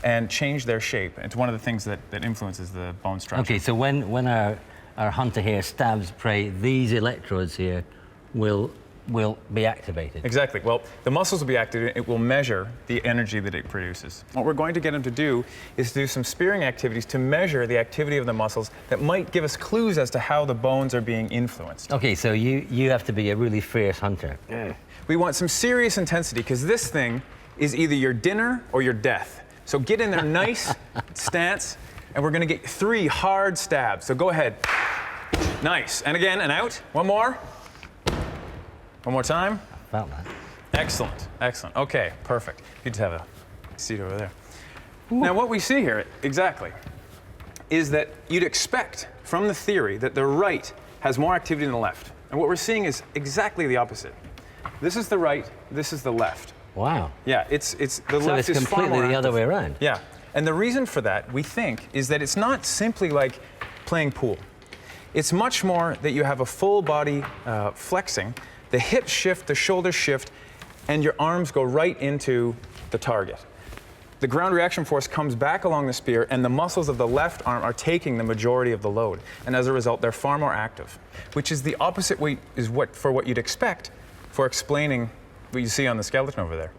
and change their shape. It's one of the things that influences the bone structure. Okay, so when our hunter here stabs prey, these electrodes here will be activated. Exactly. Well, the muscles will be activated. It will measure the energy that it produces. What we're going to get him to do is to do some spearing activities to measure the activity of the muscles that might give us clues as to how the bones are being influenced. Okay, so you have to be a really fierce hunter. We want some serious intensity, because this thing is either your dinner or your death. So get in there, nice stance, and we're going to get 3 hard stabs. So go ahead. Nice. And again, and out. One more. One more time. About that. Excellent, excellent. Okay, perfect. You just have a seat over there. Ooh. Now, what we see here, exactly, is that you'd expect from the theory that the right has more activity than the left. And what we're seeing is exactly the opposite. This is the right, this is the left. Wow. Yeah, the left is far more So it's completely the other way around. Yeah, and the reason for that, we think, is that it's not simply like playing pool. It's much more that you have a full body flexing the hips shift, the shoulders shift, and your arms go right into the target. The ground reaction force comes back along the spear, and the muscles of the left arm are taking the majority of the load. And as a result, they're far more active, which is the opposite way for what you'd expect for explaining what you see on the skeleton over there.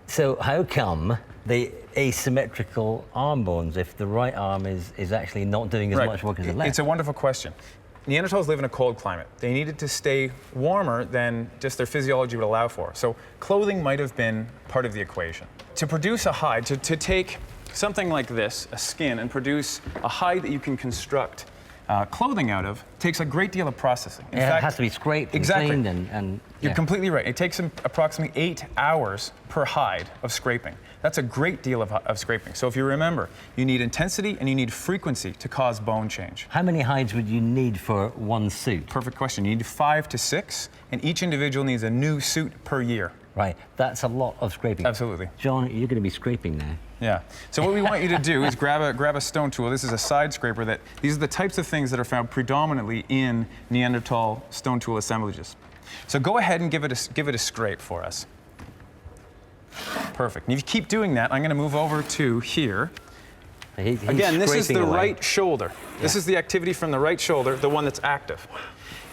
So how come the asymmetrical arm bones if the right arm is actually not doing as much work as the left? It's a wonderful question. Neanderthals live in a cold climate. They needed to stay warmer than just their physiology would allow for. So clothing might have been part of the equation. To produce a hide, to take something like this, a skin, and produce a hide that you can construct clothing out of, takes a great deal of processing. In fact, it has to be scraped and cleaned and You're completely right. It takes approximately 8 hours per hide of scraping. That's a great deal of scraping. So if you remember, you need intensity and you need frequency to cause bone change. How many hides would you need for one suit? Perfect question. You need 5 to 6, and each individual needs a new suit per year. Right, that's a lot of scraping. Absolutely. John, you're going to be scraping now. Yeah. So what we want you to do is grab a stone tool. This is a side scraper. These are the types of things that are found predominantly in Neanderthal stone tool assemblages. So go ahead and give it a scrape for us. Perfect. And if you keep doing that, I'm going to move over to here. Again, this is the right shoulder. This is the activity from the right shoulder, the one that's active.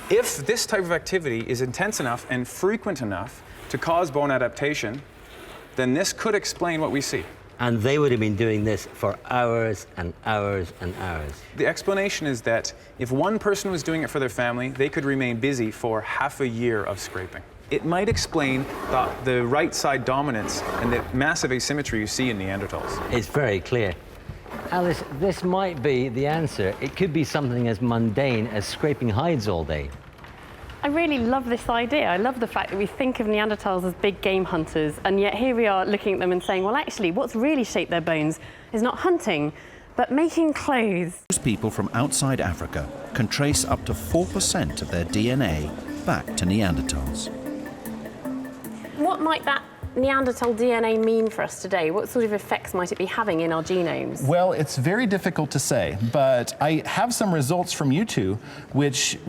If this type of activity is intense enough and frequent enough to cause bone adaptation, then this could explain what we see. And they would have been doing this for hours and hours and hours. The explanation is that if one person was doing it for their family, they could remain busy for half a year of scraping. It might explain the right side dominance and the massive asymmetry you see in Neanderthals. It's very clear. Alice, this might be the answer. It could be something as mundane as scraping hides all day. I really love this idea. I love the fact that we think of Neanderthals as big game hunters, and yet here we are looking at them and saying, well, actually, what's really shaped their bones is not hunting, but making clothes. Most people from outside Africa can trace up to 4% of their DNA back to Neanderthals. What might that Neanderthal DNA mean for us today? What sort of effects might it be having in our genomes? Well, it's very difficult to say, but I have some results from you two which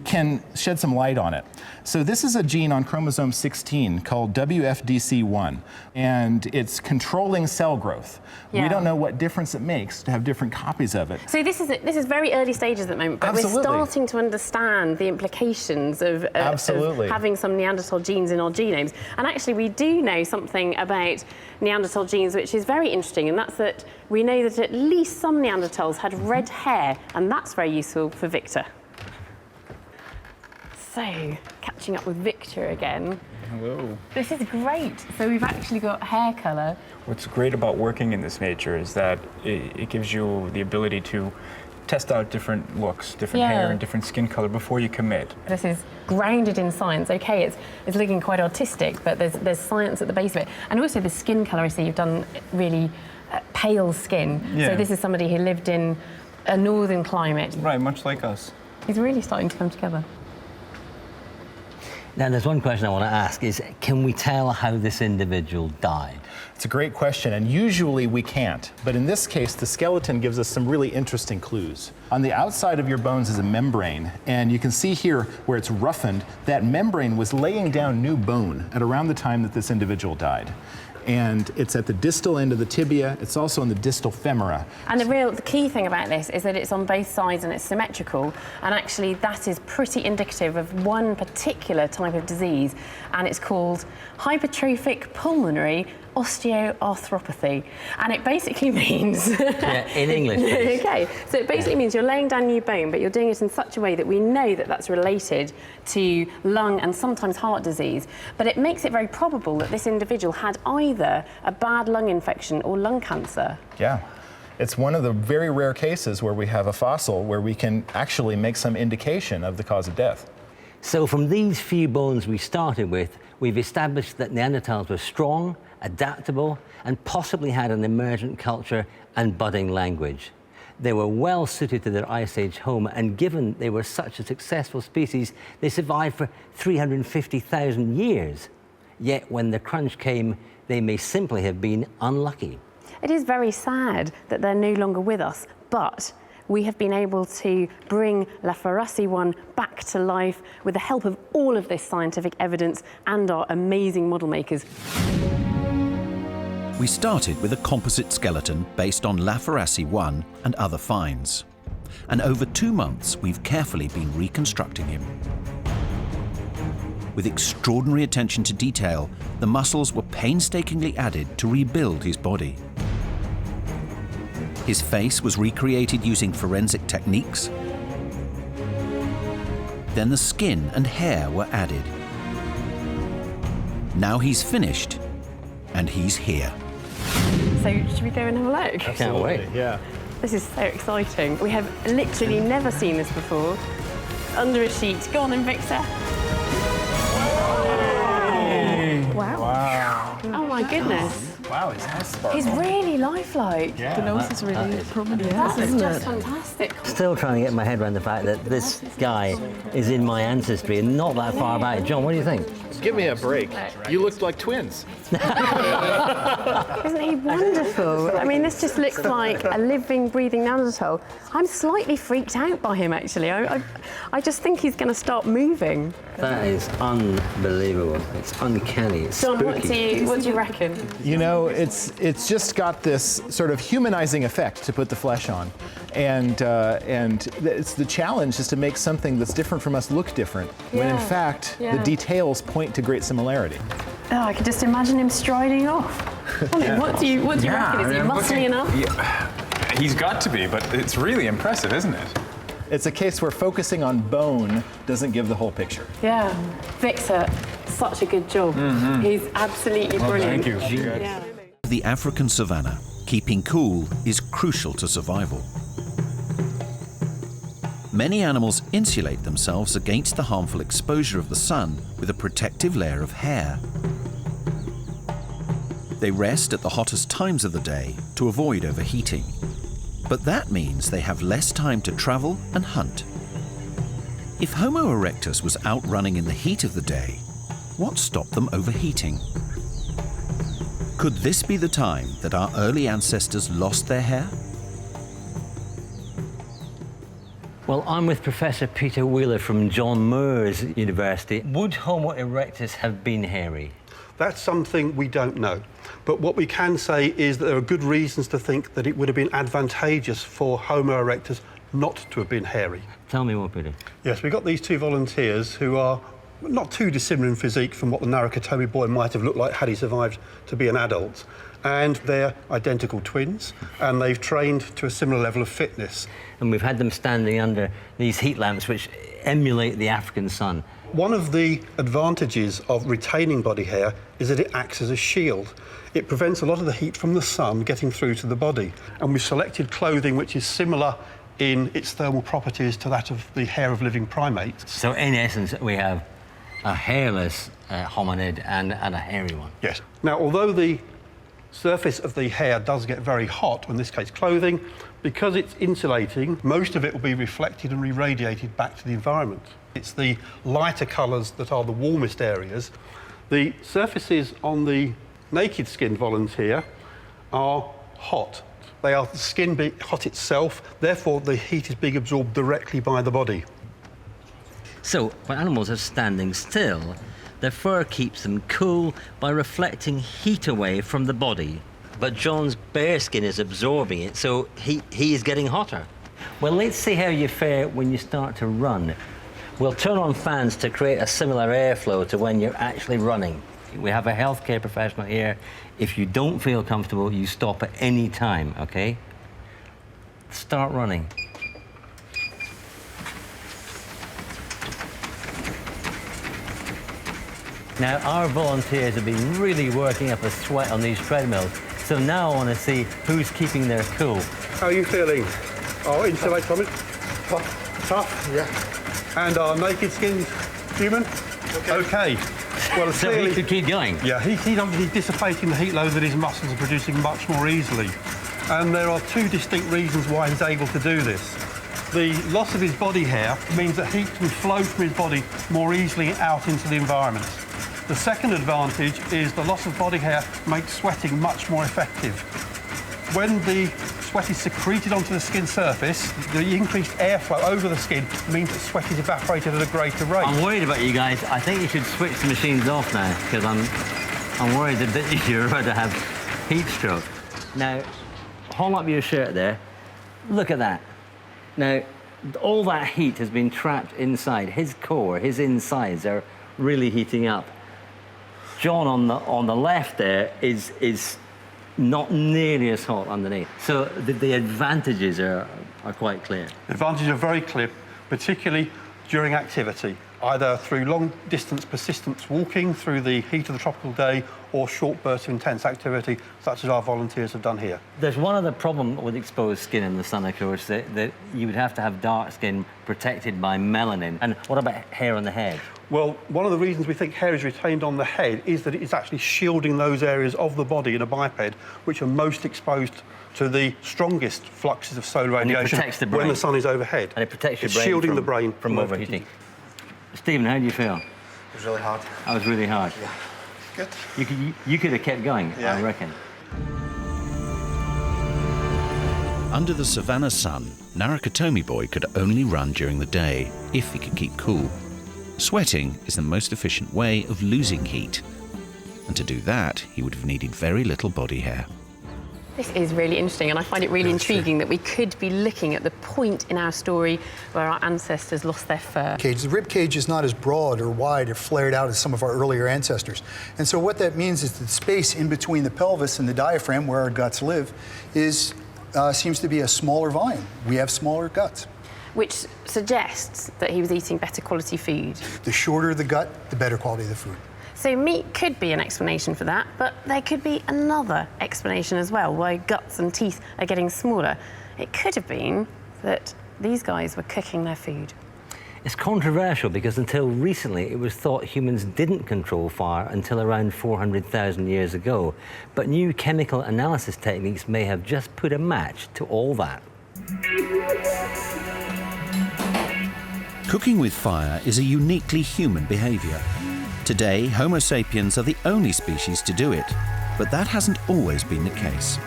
can shed some light on it. So this is a gene on chromosome 16 called WFDC1, and it's controlling cell growth. Yeah. We don't know what difference it makes to have different copies of it. So this is very early stages at the moment, but Absolutely. we're starting to understand the implications of having some Neanderthal genes in our genomes. And actually, we do know something about Neanderthal genes which is very interesting, and that's that we know that at least some Neanderthals had red hair, and that's very useful for Victor. So, catching up with Victor again. Hello. This is great. So we've actually got hair colour. What's great about working in this nature is that it gives you the ability to test out different looks, different hair and different skin color before you commit. This is grounded in science. Okay, it's looking quite artistic, but there's science at the base of it. And also the skin colour, I see you've done really pale skin. Yeah. So this is somebody who lived in a northern climate. Right, much like us. It's really starting to come together. Now, there's one question I want to ask is, can we tell how this individual died? It's a great question, and usually we can't. But in this case, the skeleton gives us some really interesting clues. On the outside of your bones is a membrane, and you can see here where it's roughened, that membrane was laying down new bone at around the time that this individual died. And it's at the distal end of the tibia. It's also in the distal femora. And the key thing about this is that it's on both sides and it's symmetrical. And actually, that is pretty indicative of one particular type of disease, and it's called hypertrophic pulmonary osteoarthropathy, and it basically means in English, please. Okay, so it basically means you're laying down new bone, but you're doing it in such a way that we know that that's related to lung and sometimes heart disease, but it makes it very probable that this individual had either a bad lung infection or lung cancer. Yeah. It's one of the very rare cases where we have a fossil where we can actually make some indication of the cause of death. So from these few bones we started with, we've established that Neanderthals were strong, adaptable, and possibly had an emergent culture and budding language. They were well suited to their Ice Age home, and given they were such a successful species, they survived for 350,000 years. Yet when the crunch came, they may simply have been unlucky. It is very sad that they're no longer with us, but we have been able to bring Laforasie 1 back to life with the help of all of this scientific evidence and our amazing model makers. We started with a composite skeleton based on Laforasie 1 and other finds. And over 2 months, we've carefully been reconstructing him. With extraordinary attention to detail, the muscles were painstakingly added to rebuild his body. His face was recreated using forensic techniques. Then the skin and hair were added. Now he's finished, and he's here. So should we go and have a look? I can't wait. Yeah. This is so exciting. We have literally never seen this before. Under a sheet. Go on then, Victor. Wow. Wow. Oh my goodness. Wow, his eyes sparkle. He's really lifelike. Yeah. The nose is really prominent, That is isn't just it? fantastic. Still trying to get my head around the fact that this guy is in my ancestry and not that far back. John, what do you think? Give me a break. You looked like twins. Isn't he wonderful? I mean, this just looks like a living, breathing Neanderthal. I'm slightly freaked out by him, actually. I just think he's going to start moving. That is unbelievable. It's uncanny. It's John, spooky. what do you reckon? You know, it's just got this sort of humanizing effect to put the flesh on, and it's the challenge is to make something that's different from us look different, when in fact the details point to great similarity. Oh, I could just imagine him striding off. Colin, what do you reckon? Is he muscly enough? Yeah, he's got to be, but it's really impressive, isn't it? It's a case where focusing on bone doesn't give the whole picture. Yeah. Victor, such a good job. He's absolutely brilliant. Thank you. Yeah. The African savanna, keeping cool is crucial to survival. Many animals insulate themselves against the harmful exposure of the sun with a protective layer of hair. They rest at the hottest times of the day to avoid overheating. But that means they have less time to travel and hunt. If Homo erectus was out running in the heat of the day, what stopped them overheating? Could this be the time that our early ancestors lost their hair? Well, I'm with Professor Peter Wheeler from John Moores University. Would Homo erectus have been hairy? That's something we don't know. But what we can say is that there are good reasons to think that it would have been advantageous for Homo erectus not to have been hairy. Tell me more, Peter. Yes, we've got these two volunteers who are not too dissimilar in physique from what the Narukatomi boy might have looked like had he survived to be an adult. And they're identical twins, and they've trained to a similar level of fitness. And we've had them standing under these heat lamps which emulate the African sun. One of the advantages of retaining body hair is that it acts as a shield. It prevents a lot of the heat from the sun getting through to the body. And we've selected clothing which is similar in its thermal properties to that of the hair of living primates. So in essence, we have a hairless hominid and a hairy one. Yes. Now, although the surface of the hair does get very hot, in this case clothing, because it's insulating, most of it will be reflected and re-radiated back to the environment. It's the lighter colours that are the warmest areas. The surfaces on the naked skinned volunteer are hot. They are the skin being hot itself, therefore the heat is being absorbed directly by the body. So when animals are standing still, their fur keeps them cool by reflecting heat away from the body. But John's bare skin is absorbing it, so he is getting hotter. Well, let's see how you fare when you start to run. We'll turn on fans to create a similar airflow to when you're actually running. We have a healthcare professional here. If you don't feel comfortable, you stop at any time, okay? Start running. Now, our volunteers have been really working up a sweat on these treadmills, so now I want to see who's keeping their cool. How are you feeling? Oh, insulate from it? Tough? Yeah. And our naked skinned human? Okay. Well, so clearly, he could keep going? Yeah, he's obviously dissipating the heat load that his muscles are producing much more easily. And there are two distinct reasons why he's able to do this. The loss of his body hair means that heat can flow from his body more easily out into the environment. The second advantage is the loss of body hair makes sweating much more effective. When the sweat is secreted onto the skin surface. The increased airflow over the skin means that sweat is evaporated at a greater rate. I'm worried about you guys. I think you should switch the machines off now, because I'm worried that you're about to have heat stroke. Now, hold up your shirt there. Look at that. Now, all that heat has been trapped inside. His core, his insides are really heating up. John on the left there is not nearly as hot underneath. So the advantages are quite clear. The advantages are very clear, particularly during activity, either through long-distance persistence walking through the heat of the tropical day or short bursts of intense activity, such as our volunteers have done here. There's one other problem with exposed skin in the sun, of course, that you would have to have dark skin protected by melanin. And what about hair on the head? Well, one of the reasons we think hair is retained on the head is that it's actually shielding those areas of the body in a biped which are most exposed to the strongest fluxes of solar radiation when the sun is overhead. And it protects your it's brain shielding the brain from overheating. Stephen, how do you feel? It was really hard. That was really hard. Yeah. Good. You could have kept going, yeah. I reckon. Under the savannah sun, Narukatomi Boy could only run during the day if he could keep cool. Sweating is the most efficient way of losing heat. And to do that, he would have needed very little body hair. This is really interesting, and I find it really intriguing that we could be looking at the point in our story where our ancestors lost their fur. The rib cage is not as broad or wide or flared out as some of our earlier ancestors. And so what that means is that the space in between the pelvis and the diaphragm, where our guts live, seems to be a smaller volume. We have smaller guts. Which suggests that he was eating better quality food. The shorter the gut, the better quality of the food. So meat could be an explanation for that, but there could be another explanation as well, why guts and teeth are getting smaller. It could have been that these guys were cooking their food. It's controversial because until recently it was thought humans didn't control fire until around 400,000 years ago. But new chemical analysis techniques may have just put a match to all that. Cooking with fire is a uniquely human behaviour. Today, Homo sapiens are the only species to do it, but that hasn't always been the case.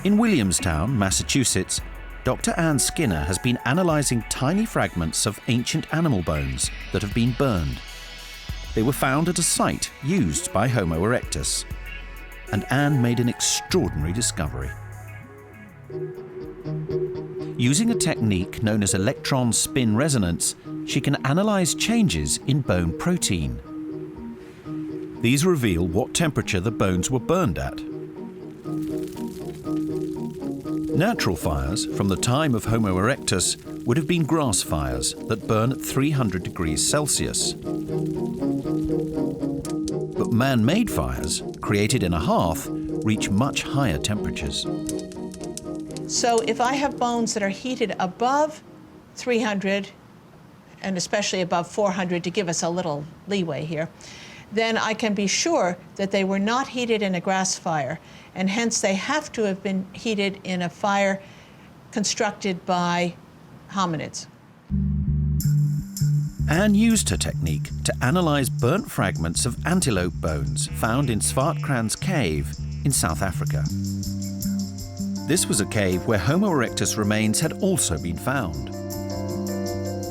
In Williamstown, Massachusetts, Dr. Ann Skinner has been analysing tiny fragments of ancient animal bones that have been burned. They were found at a site used by Homo erectus, and Ann made an extraordinary discovery. Using a technique known as electron spin resonance, she can analyse changes in bone protein. These reveal what temperature the bones were burned at. Natural fires from the time of Homo erectus would have been grass fires that burn at 300 degrees Celsius. But man-made fires, created in a hearth, reach much higher temperatures. So if I have bones that are heated above 300, and especially above 400 to give us a little leeway here, then I can be sure that they were not heated in a grass fire, and hence they have to have been heated in a fire constructed by hominids. Anne used her technique to analyse burnt fragments of antelope bones found in Svartkran's cave in South Africa. This was a cave where Homo erectus remains had also been found.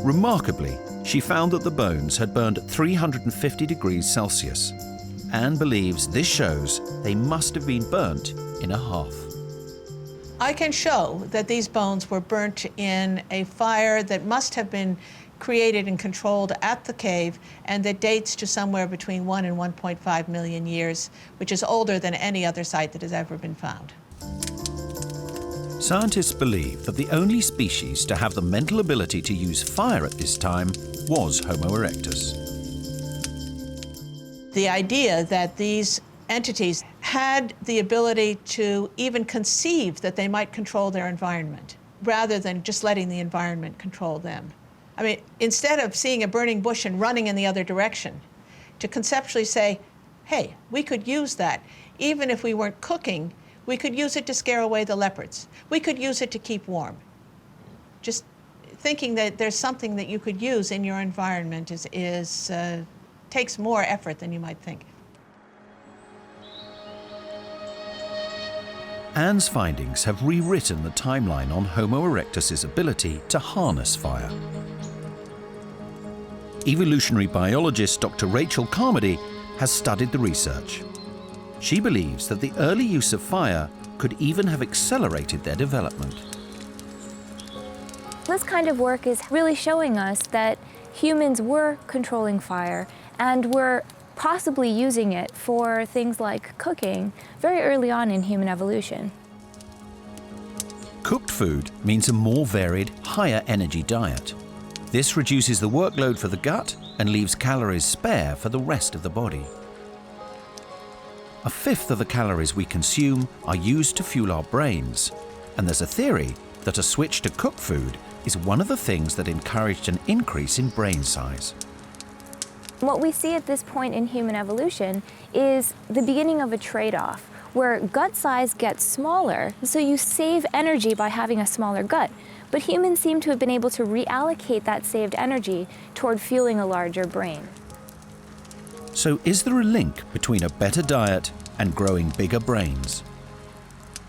Remarkably, she found that the bones had burned at 350 degrees Celsius. Anne believes this shows they must have been burnt in a hearth. I can show that these bones were burnt in a fire that must have been created and controlled at the cave, and that dates to somewhere between 1 and 1.5 million years, which is older than any other site that has ever been found. Scientists believe that the only species to have the mental ability to use fire at this time was Homo erectus. The idea that these entities had the ability to even conceive that they might control their environment, rather than just letting the environment control them. I mean, instead of seeing a burning bush and running in the other direction, to conceptually say, hey, we could use that. Even if we weren't cooking, we could use it to scare away the leopards. We could use it to keep warm. Just thinking that there's something that you could use in your environment takes more effort than you might think. Anne's findings have rewritten the timeline on Homo erectus's ability to harness fire. Evolutionary biologist Dr. Rachel Carmody has studied the research. She believes that the early use of fire could even have accelerated their development. This kind of work is really showing us that humans were controlling fire and were possibly using it for things like cooking very early on in human evolution. Cooked food means a more varied, higher energy diet. This reduces the workload for the gut and leaves calories spare for the rest of the body. A fifth of the calories we consume are used to fuel our brains, and there's a theory that a switch to cooked food is one of the things that encouraged an increase in brain size. What we see at this point in human evolution is the beginning of a trade-off, where gut size gets smaller, so you save energy by having a smaller gut. But humans seem to have been able to reallocate that saved energy toward fueling a larger brain. So is there a link between a better diet and growing bigger brains?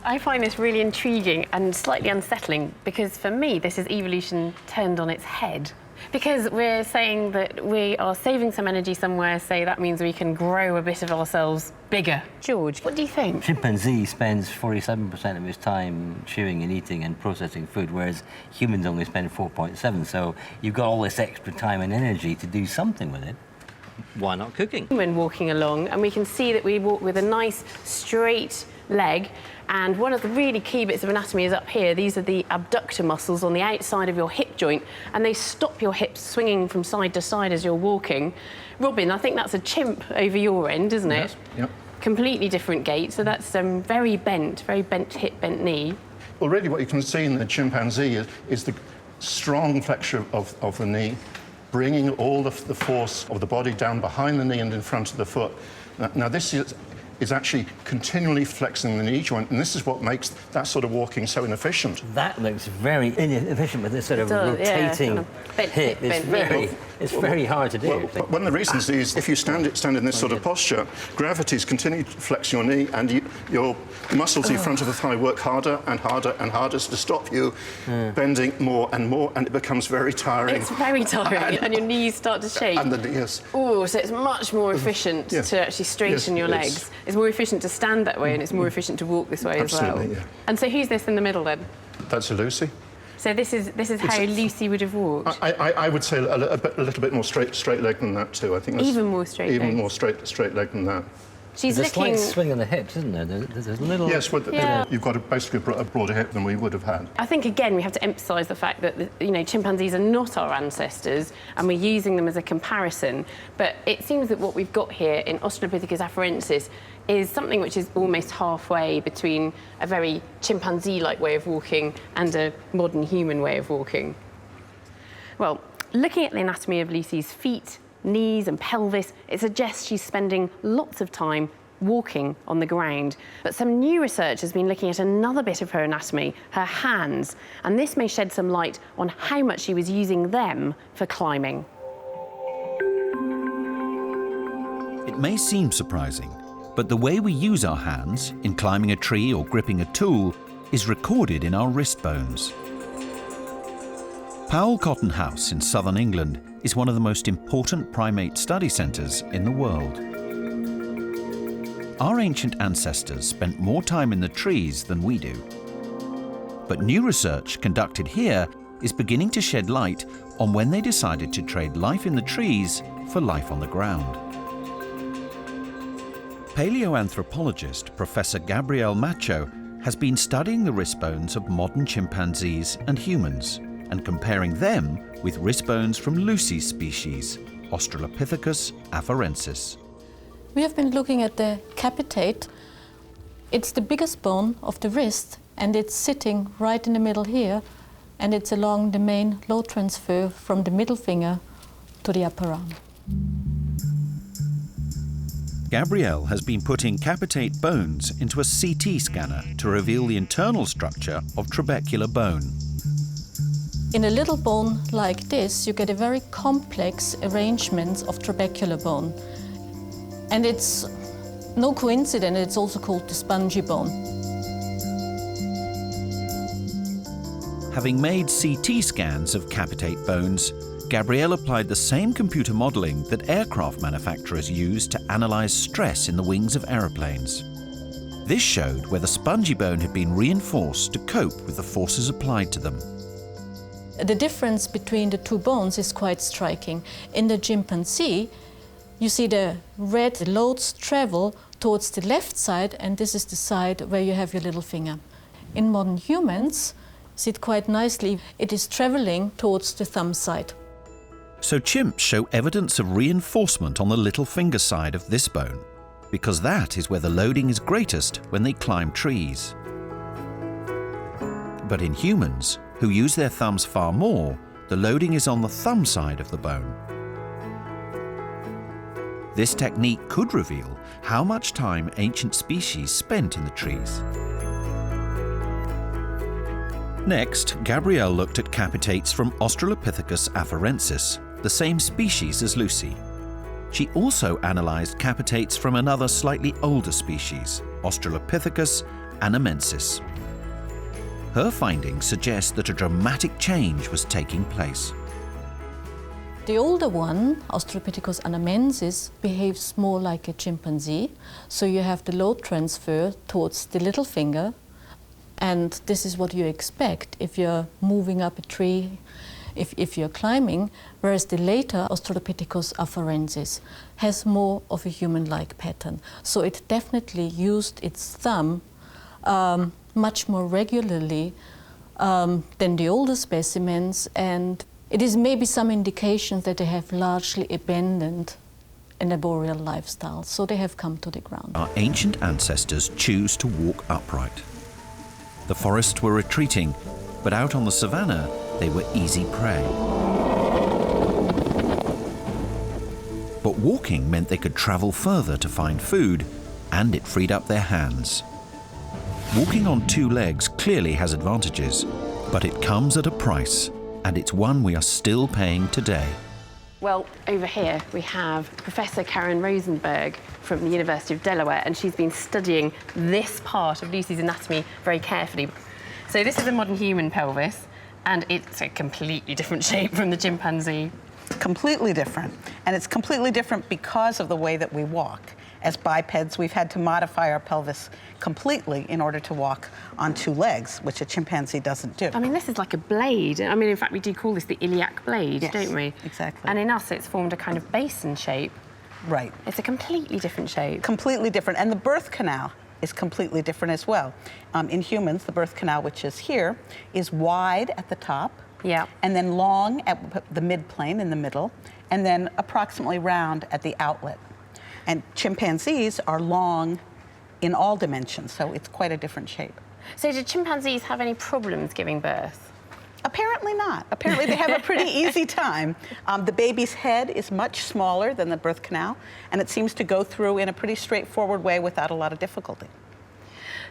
I find this really intriguing and slightly unsettling because for me this is evolution turned on its head. Because we're saying that we are saving some energy somewhere, so that means we can grow a bit of ourselves bigger. George, what do you think? Chimpanzee spends 47% of his time chewing and eating and processing food, whereas humans only spend 4.7. So you've got all this extra time and energy to do something with it. Why not cooking? When walking along, and we can see that we walk with a nice straight leg, and one of the really key bits of anatomy is up here. These are the abductor muscles on the outside of your hip joint, and they stop your hips swinging from side to side as you're walking. Robin, I think that's a chimp over your end, isn't it? Yes. Yep. Completely different gait, so that's very bent hip, bent knee. Well, really what you can see in the chimpanzee is the strong flexure of the knee, bringing all the force of the body down behind the knee and in front of the foot. Now this is actually continually flexing the knee joint, and this is what makes that sort of walking so inefficient. That looks very inefficient with this sort of rotating hip. It's very hard to do. Well, one of the reasons is if you stand in this sort of posture, gravity's continuing to flex your knee, and your muscles in front of the thigh work harder and harder and harder to stop you bending more and more, and it becomes very tiring. It's very tiring, and your knees start to shake. And yes. Oh, so it's much more efficient to actually straighten your legs. It's more efficient to stand that way, and it's more efficient to walk this way as well. Absolutely, yeah. And so who's this in the middle then? That's Lucy. So this is how Lucy would have walked. I would say a little bit more straight leg than that too. I think that's even more straight. Even more straight leg than that. There's a slight swing on the hips, isn't there? There's a little... Yes, you've got basically a broader hip than we would have had. I think, again, we have to emphasise the fact that, chimpanzees are not our ancestors, and we're using them as a comparison. But it seems that what we've got here in Australopithecus afarensis is something which is almost halfway between a very chimpanzee-like way of walking and a modern human way of walking. Well, looking at the anatomy of Lucy's feet, knees and pelvis, it suggests she's spending lots of time walking on the ground. But some new research has been looking at another bit of her anatomy, her hands, and this may shed some light on how much she was using them for climbing. It may seem surprising, but the way we use our hands in climbing a tree or gripping a tool is recorded in our wrist bones. Powell Cotton House in southern England is one of the most important primate study centres in the world. Our ancient ancestors spent more time in the trees than we do. But new research conducted here is beginning to shed light on when they decided to trade life in the trees for life on the ground. Paleoanthropologist Professor Gabrielle Macho has been studying the wrist bones of modern chimpanzees and humans and comparing them with wrist bones from Lucy's species, Australopithecus afarensis. We have been looking at the capitate. It's the biggest bone of the wrist, and it's sitting right in the middle here, and it's along the main load transfer from the middle finger to the upper arm. Gabrielle has been putting capitate bones into a CT scanner to reveal the internal structure of trabecular bone. In a little bone like this, you get a very complex arrangement of trabecular bone. And it's no coincidence, it's also called the spongy bone. Having made CT scans of capitate bones, Gabrielle applied the same computer modelling that aircraft manufacturers use to analyse stress in the wings of aeroplanes. This showed where the spongy bone had been reinforced to cope with the forces applied to them. The difference between the two bones is quite striking. In the chimpanzee, you see the red loads travel towards the left side, and this is the side where you have your little finger. In modern humans, see it quite nicely, it is traveling towards the thumb side. So chimps show evidence of reinforcement on the little finger side of this bone, because that is where the loading is greatest when they climb trees. But in humans, who use their thumbs far more, the loading is on the thumb side of the bone. This technique could reveal how much time ancient species spent in the trees. Next, Gabrielle looked at capitates from Australopithecus afarensis, the same species as Lucy. She also analysed capitates from another slightly older species, Australopithecus anamensis. Her findings suggest that a dramatic change was taking place. The older one, Australopithecus anamensis, behaves more like a chimpanzee. So you have the load transfer towards the little finger, and this is what you expect if you're moving up a tree, if you're climbing, whereas the later Australopithecus afarensis has more of a human-like pattern. So it definitely used its thumb much more regularly than the older specimens, and it is maybe some indications that they have largely abandoned an arboreal lifestyle, so they have come to the ground. Our ancient ancestors choose to walk upright. The forests were retreating, but out on the savannah, they were easy prey. But walking meant they could travel further to find food, and it freed up their hands. Walking on two legs clearly has advantages, but it comes at a price, and it's one we are still paying today. Well, over here we have Professor Karen Rosenberg from the University of Delaware, and she's been studying this part of Lucy's anatomy very carefully. So this is a modern human pelvis, and it's a completely different shape from the chimpanzee. Completely different. And it's completely different because of the way that we walk. As bipeds, we've had to modify our pelvis completely in order to walk on two legs, which a chimpanzee doesn't do. I mean, this is like a blade. I mean, in fact, we do call this the iliac blade, Yes, don't we? exactly. And in us, it's formed a kind of basin shape. Right. It's a completely different shape. Completely different. And the birth canal is completely different as well. In humans, the birth canal, which is here, is wide at the top, and then long at the midplane in the middle, and then approximately round at the outlet. And chimpanzees are long in all dimensions, so it's quite a different shape. So do chimpanzees have any problems giving birth? Apparently not. Apparently they have a pretty easy time. The baby's head is much smaller than the birth canal, and it seems to go through in a pretty straightforward way without a lot of difficulty.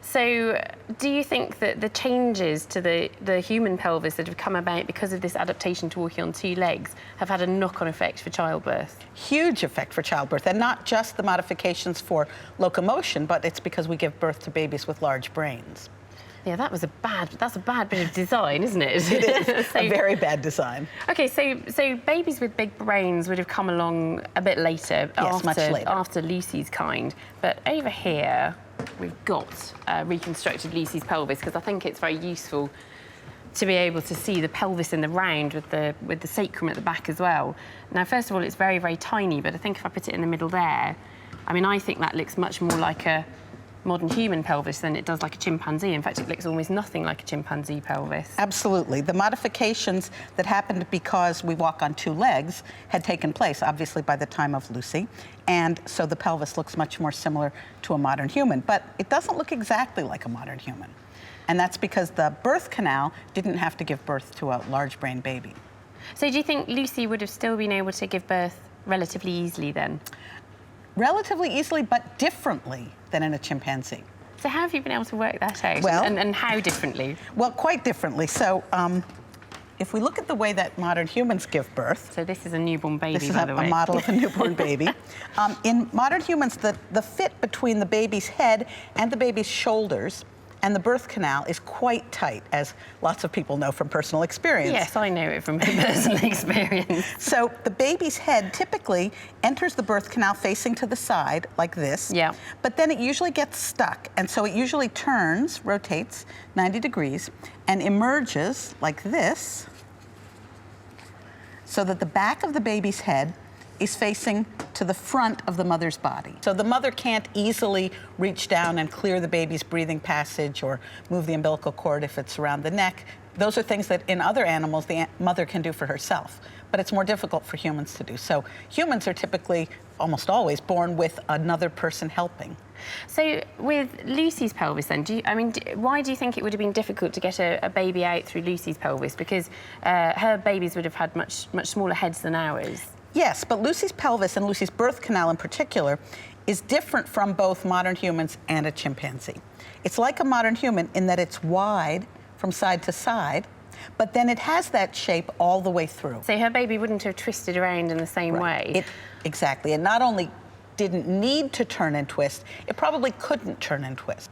So do you think that the changes to the human pelvis that have come about because of this adaptation to walking on two legs have had a knock-on effect for childbirth? Huge effect for childbirth, and not just the modifications for locomotion, but it's because we give birth to babies with large brains. Yeah, that's a bad bit of design, isn't it? It is a very bad design. Okay, so babies with big brains would have come along a bit later, Yes, much later. after Lucy's kind. But over here, we've got reconstructed Lucy's pelvis, because I think it's very useful to be able to see the pelvis in the round with the sacrum at the back as well. Now, first of all, it's very, very tiny, but I think if I put it in the middle there, I mean, I think that looks much more like a modern human pelvis than it does like a chimpanzee. In fact, it looks almost nothing like a chimpanzee pelvis. Absolutely. The modifications that happened because we walk on two legs had taken place, obviously, by the time of Lucy, and so the pelvis looks much more similar to a modern human, but it doesn't look exactly like a modern human. And that's because the birth canal didn't have to give birth to a large brain baby. So do you think Lucy would have still been able to give birth relatively easily then? Relatively easily, but differently than in a chimpanzee. So how have you been able to work that out? Well, and how differently? Well, quite differently. So if we look at the way that modern humans give birth... So this is a newborn baby, this is by the way. a model of a newborn baby. In modern humans, the fit between the baby's head and the baby's shoulders And the birth canal is quite tight, as lots of people know from personal experience. Yes, I know it from personal experience. So the baby's head typically enters the birth canal facing to the side, like this. Yeah. But then it usually gets stuck, and so it usually turns, rotates 90 degrees, and emerges like this, so that the back of the baby's head is facing to the front of the mother's body. So the mother can't easily reach down and clear the baby's breathing passage or move the umbilical cord if it's around the neck. Those are things that in other animals the mother can do for herself, but it's more difficult for humans to do. So humans are typically, almost always, born with another person helping. So with Lucy's pelvis then, why do you think it would have been difficult to get a baby out through Lucy's pelvis? Because her babies would have had much smaller heads than ours. Yes, but Lucy's pelvis and Lucy's birth canal in particular is different from both modern humans and a chimpanzee. It's like a modern human in that it's wide from side to side, but then it has that shape all the way through. So her baby wouldn't have twisted around in the same way? Exactly, and not only didn't need to turn and twist, it probably couldn't turn and twist.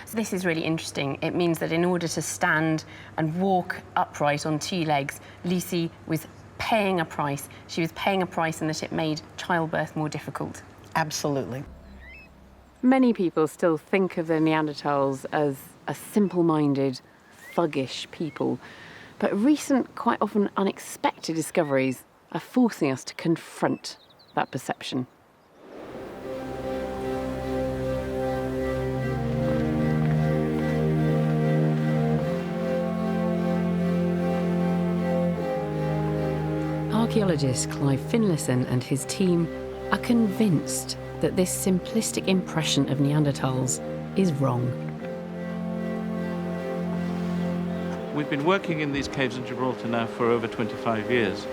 So this is really interesting. It means that in order to stand and walk upright on two legs, Lucy was paying a price. She was paying a price, and that it made childbirth more difficult. Absolutely. Many people still think of the Neanderthals as a simple-minded, thuggish people, but recent, quite often unexpected discoveries are forcing us to confront that perception. Archaeologist Clive Finlayson and his team are convinced that this simplistic impression of Neanderthals is wrong. We've been working in these caves in Gibraltar now for over 25 years.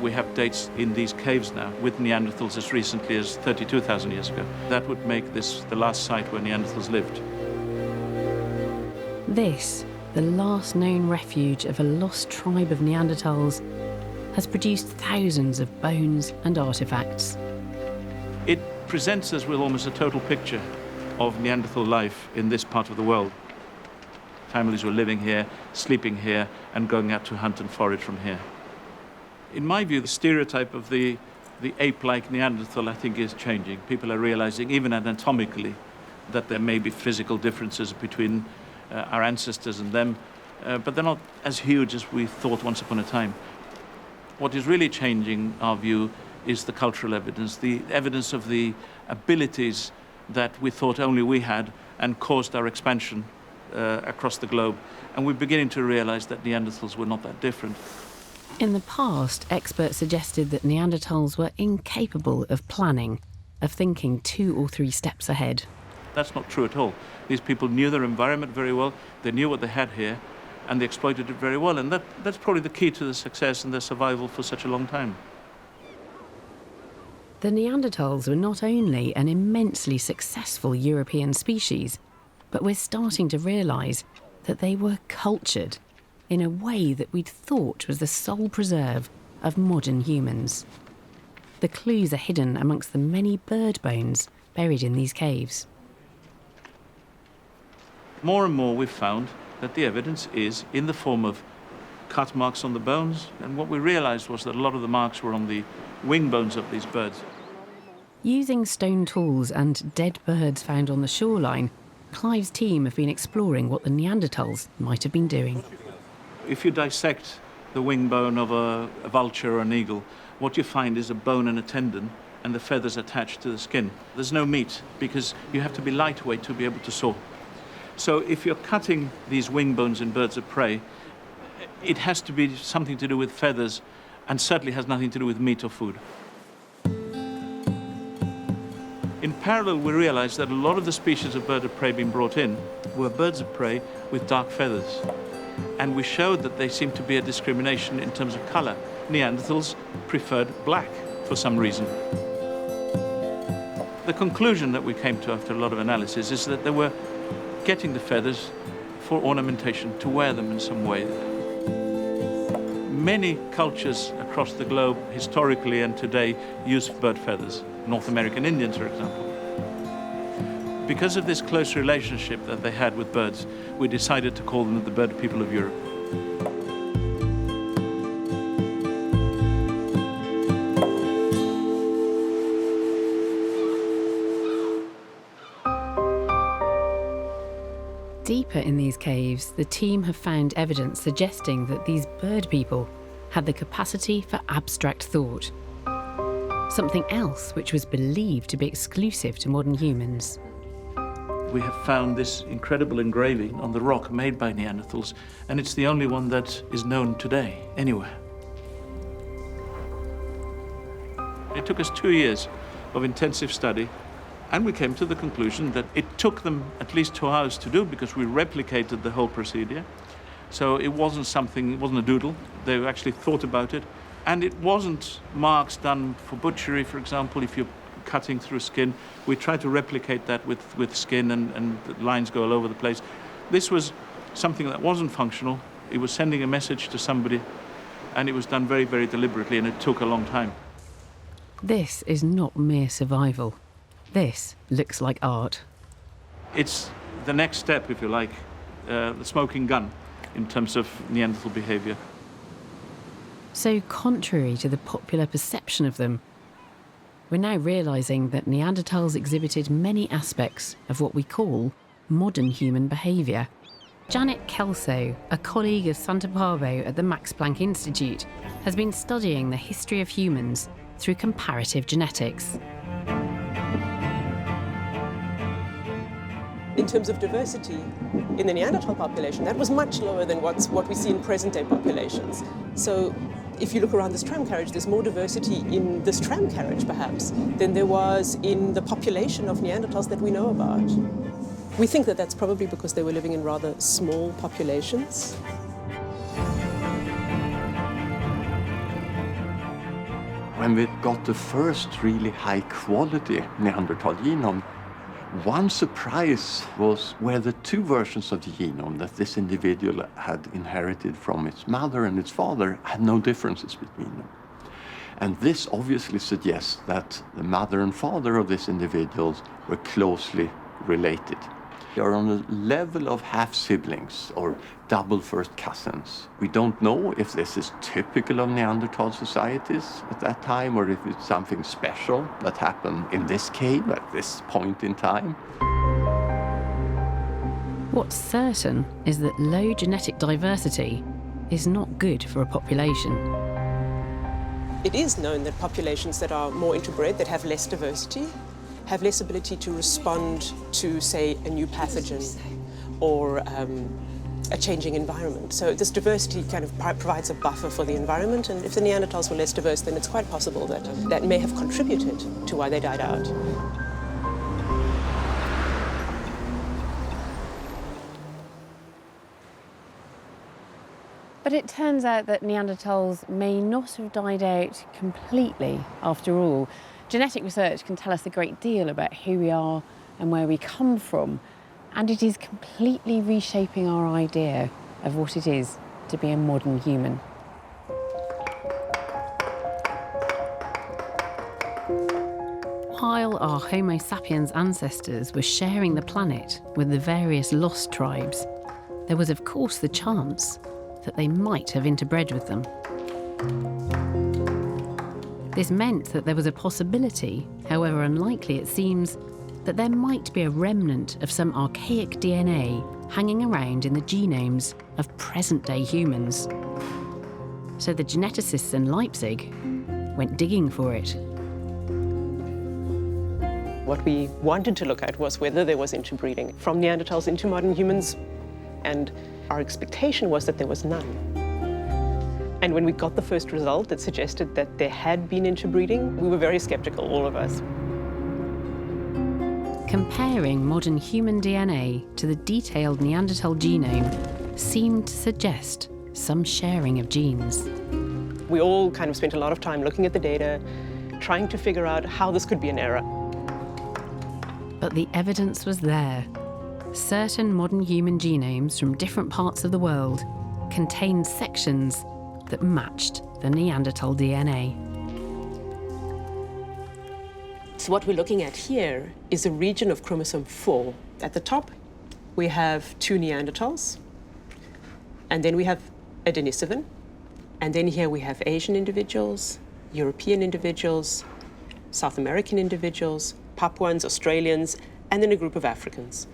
We have dates in these caves now with Neanderthals as recently as 32,000 years ago. That would make this the last site where Neanderthals lived. This, the last known refuge of a lost tribe of Neanderthals, has produced thousands of bones and artifacts. It presents us with almost a total picture of Neanderthal life in this part of the world. Families were living here, sleeping here, and going out to hunt and forage from here. In my view, the stereotype of the ape-like Neanderthal, I think, is changing. People are realizing, even anatomically, that there may be physical differences between our ancestors and them, but they're not as huge as we thought once upon a time. What is really changing our view is the cultural evidence, the evidence of the abilities that we thought only we had and caused our expansion across the globe. And we're beginning to realize that Neanderthals were not that different. In the past, experts suggested that Neanderthals were incapable of planning, of thinking 2 or 3 steps ahead. That's not true at all. These people knew their environment very well, they knew what they had here, and they exploited it very well. And that's probably the key to the success and their survival for such a long time. The Neanderthals were not only an immensely successful European species, but we're starting to realise that they were cultured in a way that we'd thought was the sole preserve of modern humans. The clues are hidden amongst the many bird bones buried in these caves. More and more we've found that the evidence is in the form of cut marks on the bones, and what we realised was that a lot of the marks were on the wing bones of these birds. Using stone tools and dead birds found on the shoreline, Clive's team have been exploring what the Neanderthals might have been doing. If you dissect the wing bone of a vulture or an eagle, what you find is a bone and a tendon and the feathers attached to the skin. There's no meat because you have to be lightweight to be able to saw. So if you're cutting these wing bones in birds of prey, it has to be something to do with feathers and certainly has nothing to do with meat or food. In parallel, we realized that a lot of the species of bird of prey being brought in were birds of prey with dark feathers. And we showed that there seemed to be a discrimination in terms of color. Neanderthals preferred black for some reason. The conclusion that we came to after a lot of analysis is that they were getting the feathers for ornamentation, to wear them in some way. Many cultures across the globe, historically and today, use bird feathers. North American Indians, for example. Because of this close relationship that they had with birds, we decided to call them the bird people of Europe. Deeper in these caves, the team have found evidence suggesting that these bird people had the capacity for abstract thought, something else which was believed to be exclusive to modern humans. We have found this incredible engraving on the rock made by Neanderthals, and it's the only one that is known today, anywhere. It took us 2 years of intensive study, and we came to the conclusion that it took them at least 2 hours to do because we replicated the whole procedure. So it wasn't a doodle. They actually thought about it. And it wasn't marks done for butchery, for example, if you're cutting through skin. We tried to replicate that with skin and the lines go all over the place. This was something that wasn't functional. It was sending a message to somebody, and it was done very, very deliberately, and it took a long time. This is not mere survival. This looks like art. It's the next step, if you like, the smoking gun in terms of Neanderthal behavior. So contrary to the popular perception of them, we're now realising that Neanderthals exhibited many aspects of what we call modern human behaviour. Janet Kelso, a colleague of Santa Parvo at the Max Planck Institute, has been studying the history of humans through comparative genetics. In terms of diversity in the Neanderthal population, that was much lower than what we see in present-day populations. So if you look around this tram carriage, there's more diversity in this tram carriage, perhaps, than there was in the population of Neanderthals that we know about. We think that that's probably because they were living in rather small populations. When we got the first really high-quality Neanderthal genome, one surprise was where the two versions of the genome that this individual had inherited from its mother and its father had no differences between them. And this obviously suggests that the mother and father of these individuals were closely related. They are on a level of half-siblings or double first cousins. We don't know if this is typical of Neanderthal societies at that time or if it's something special that happened in this cave at this point in time. What's certain is that low genetic diversity is not good for a population. It is known that populations that are more interbred, that have less diversity, have less ability to respond to, say, a new pathogen or a changing environment. So this diversity kind of provides a buffer for the environment, and if the Neanderthals were less diverse, then it's quite possible that that may have contributed to why they died out. But it turns out that Neanderthals may not have died out completely after all. Genetic research can tell us a great deal about who we are and where we come from, and it is completely reshaping our idea of what it is to be a modern human. While our Homo sapiens ancestors were sharing the planet with the various lost tribes, there was of course the chance that they might have interbred with them. This meant that there was a possibility, however unlikely it seems, that there might be a remnant of some archaic DNA hanging around in the genomes of present-day humans. So the geneticists in Leipzig went digging for it. What we wanted to look at was whether there was interbreeding from Neanderthals into modern humans, and our expectation was that there was none. And when we got the first result that suggested that there had been interbreeding, we were very skeptical, all of us. Comparing modern human DNA to the detailed Neanderthal genome seemed to suggest some sharing of genes. We all kind of spent a lot of time looking at the data, trying to figure out how this could be an error. But the evidence was there. Certain modern human genomes from different parts of the world contained sections that matched the Neanderthal DNA. So what we're looking at here is a region of chromosome 4. At the top, we have 2 Neanderthals, and then we have a Denisovan, and then here we have Asian individuals, European individuals, South American individuals, Papuans, Australians, and then a group of Africans.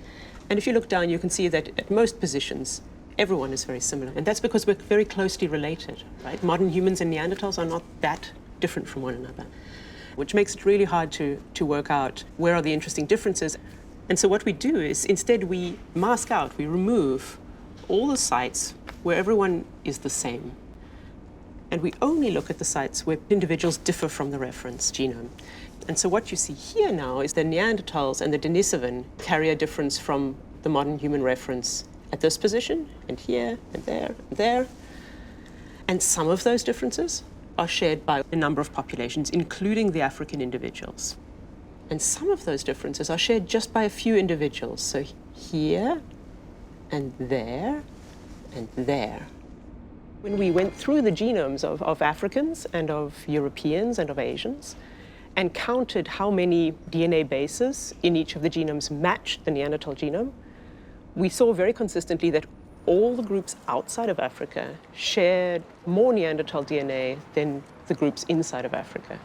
And if you look down, you can see that at most positions, everyone is very similar. And that's because we're very closely related, right? Modern humans and Neanderthals are not that different from one another, which makes it really hard to work out where are the interesting differences. And so what we do is instead we mask out, we remove all the sites where everyone is the same. And we only look at the sites where individuals differ from the reference genome. And so what you see here now is the Neanderthals and the Denisovan carry a difference from the modern human reference at this position, and here, and there, and there. And some of those differences are shared by a number of populations, including the African individuals. And some of those differences are shared just by a few individuals. So here, and there, and there. When we went through the genomes of Africans and of Europeans and of Asians and counted how many DNA bases in each of the genomes matched the Neanderthal genome, we saw very consistently that all the groups outside of Africa shared more Neanderthal DNA than the groups inside of Africa.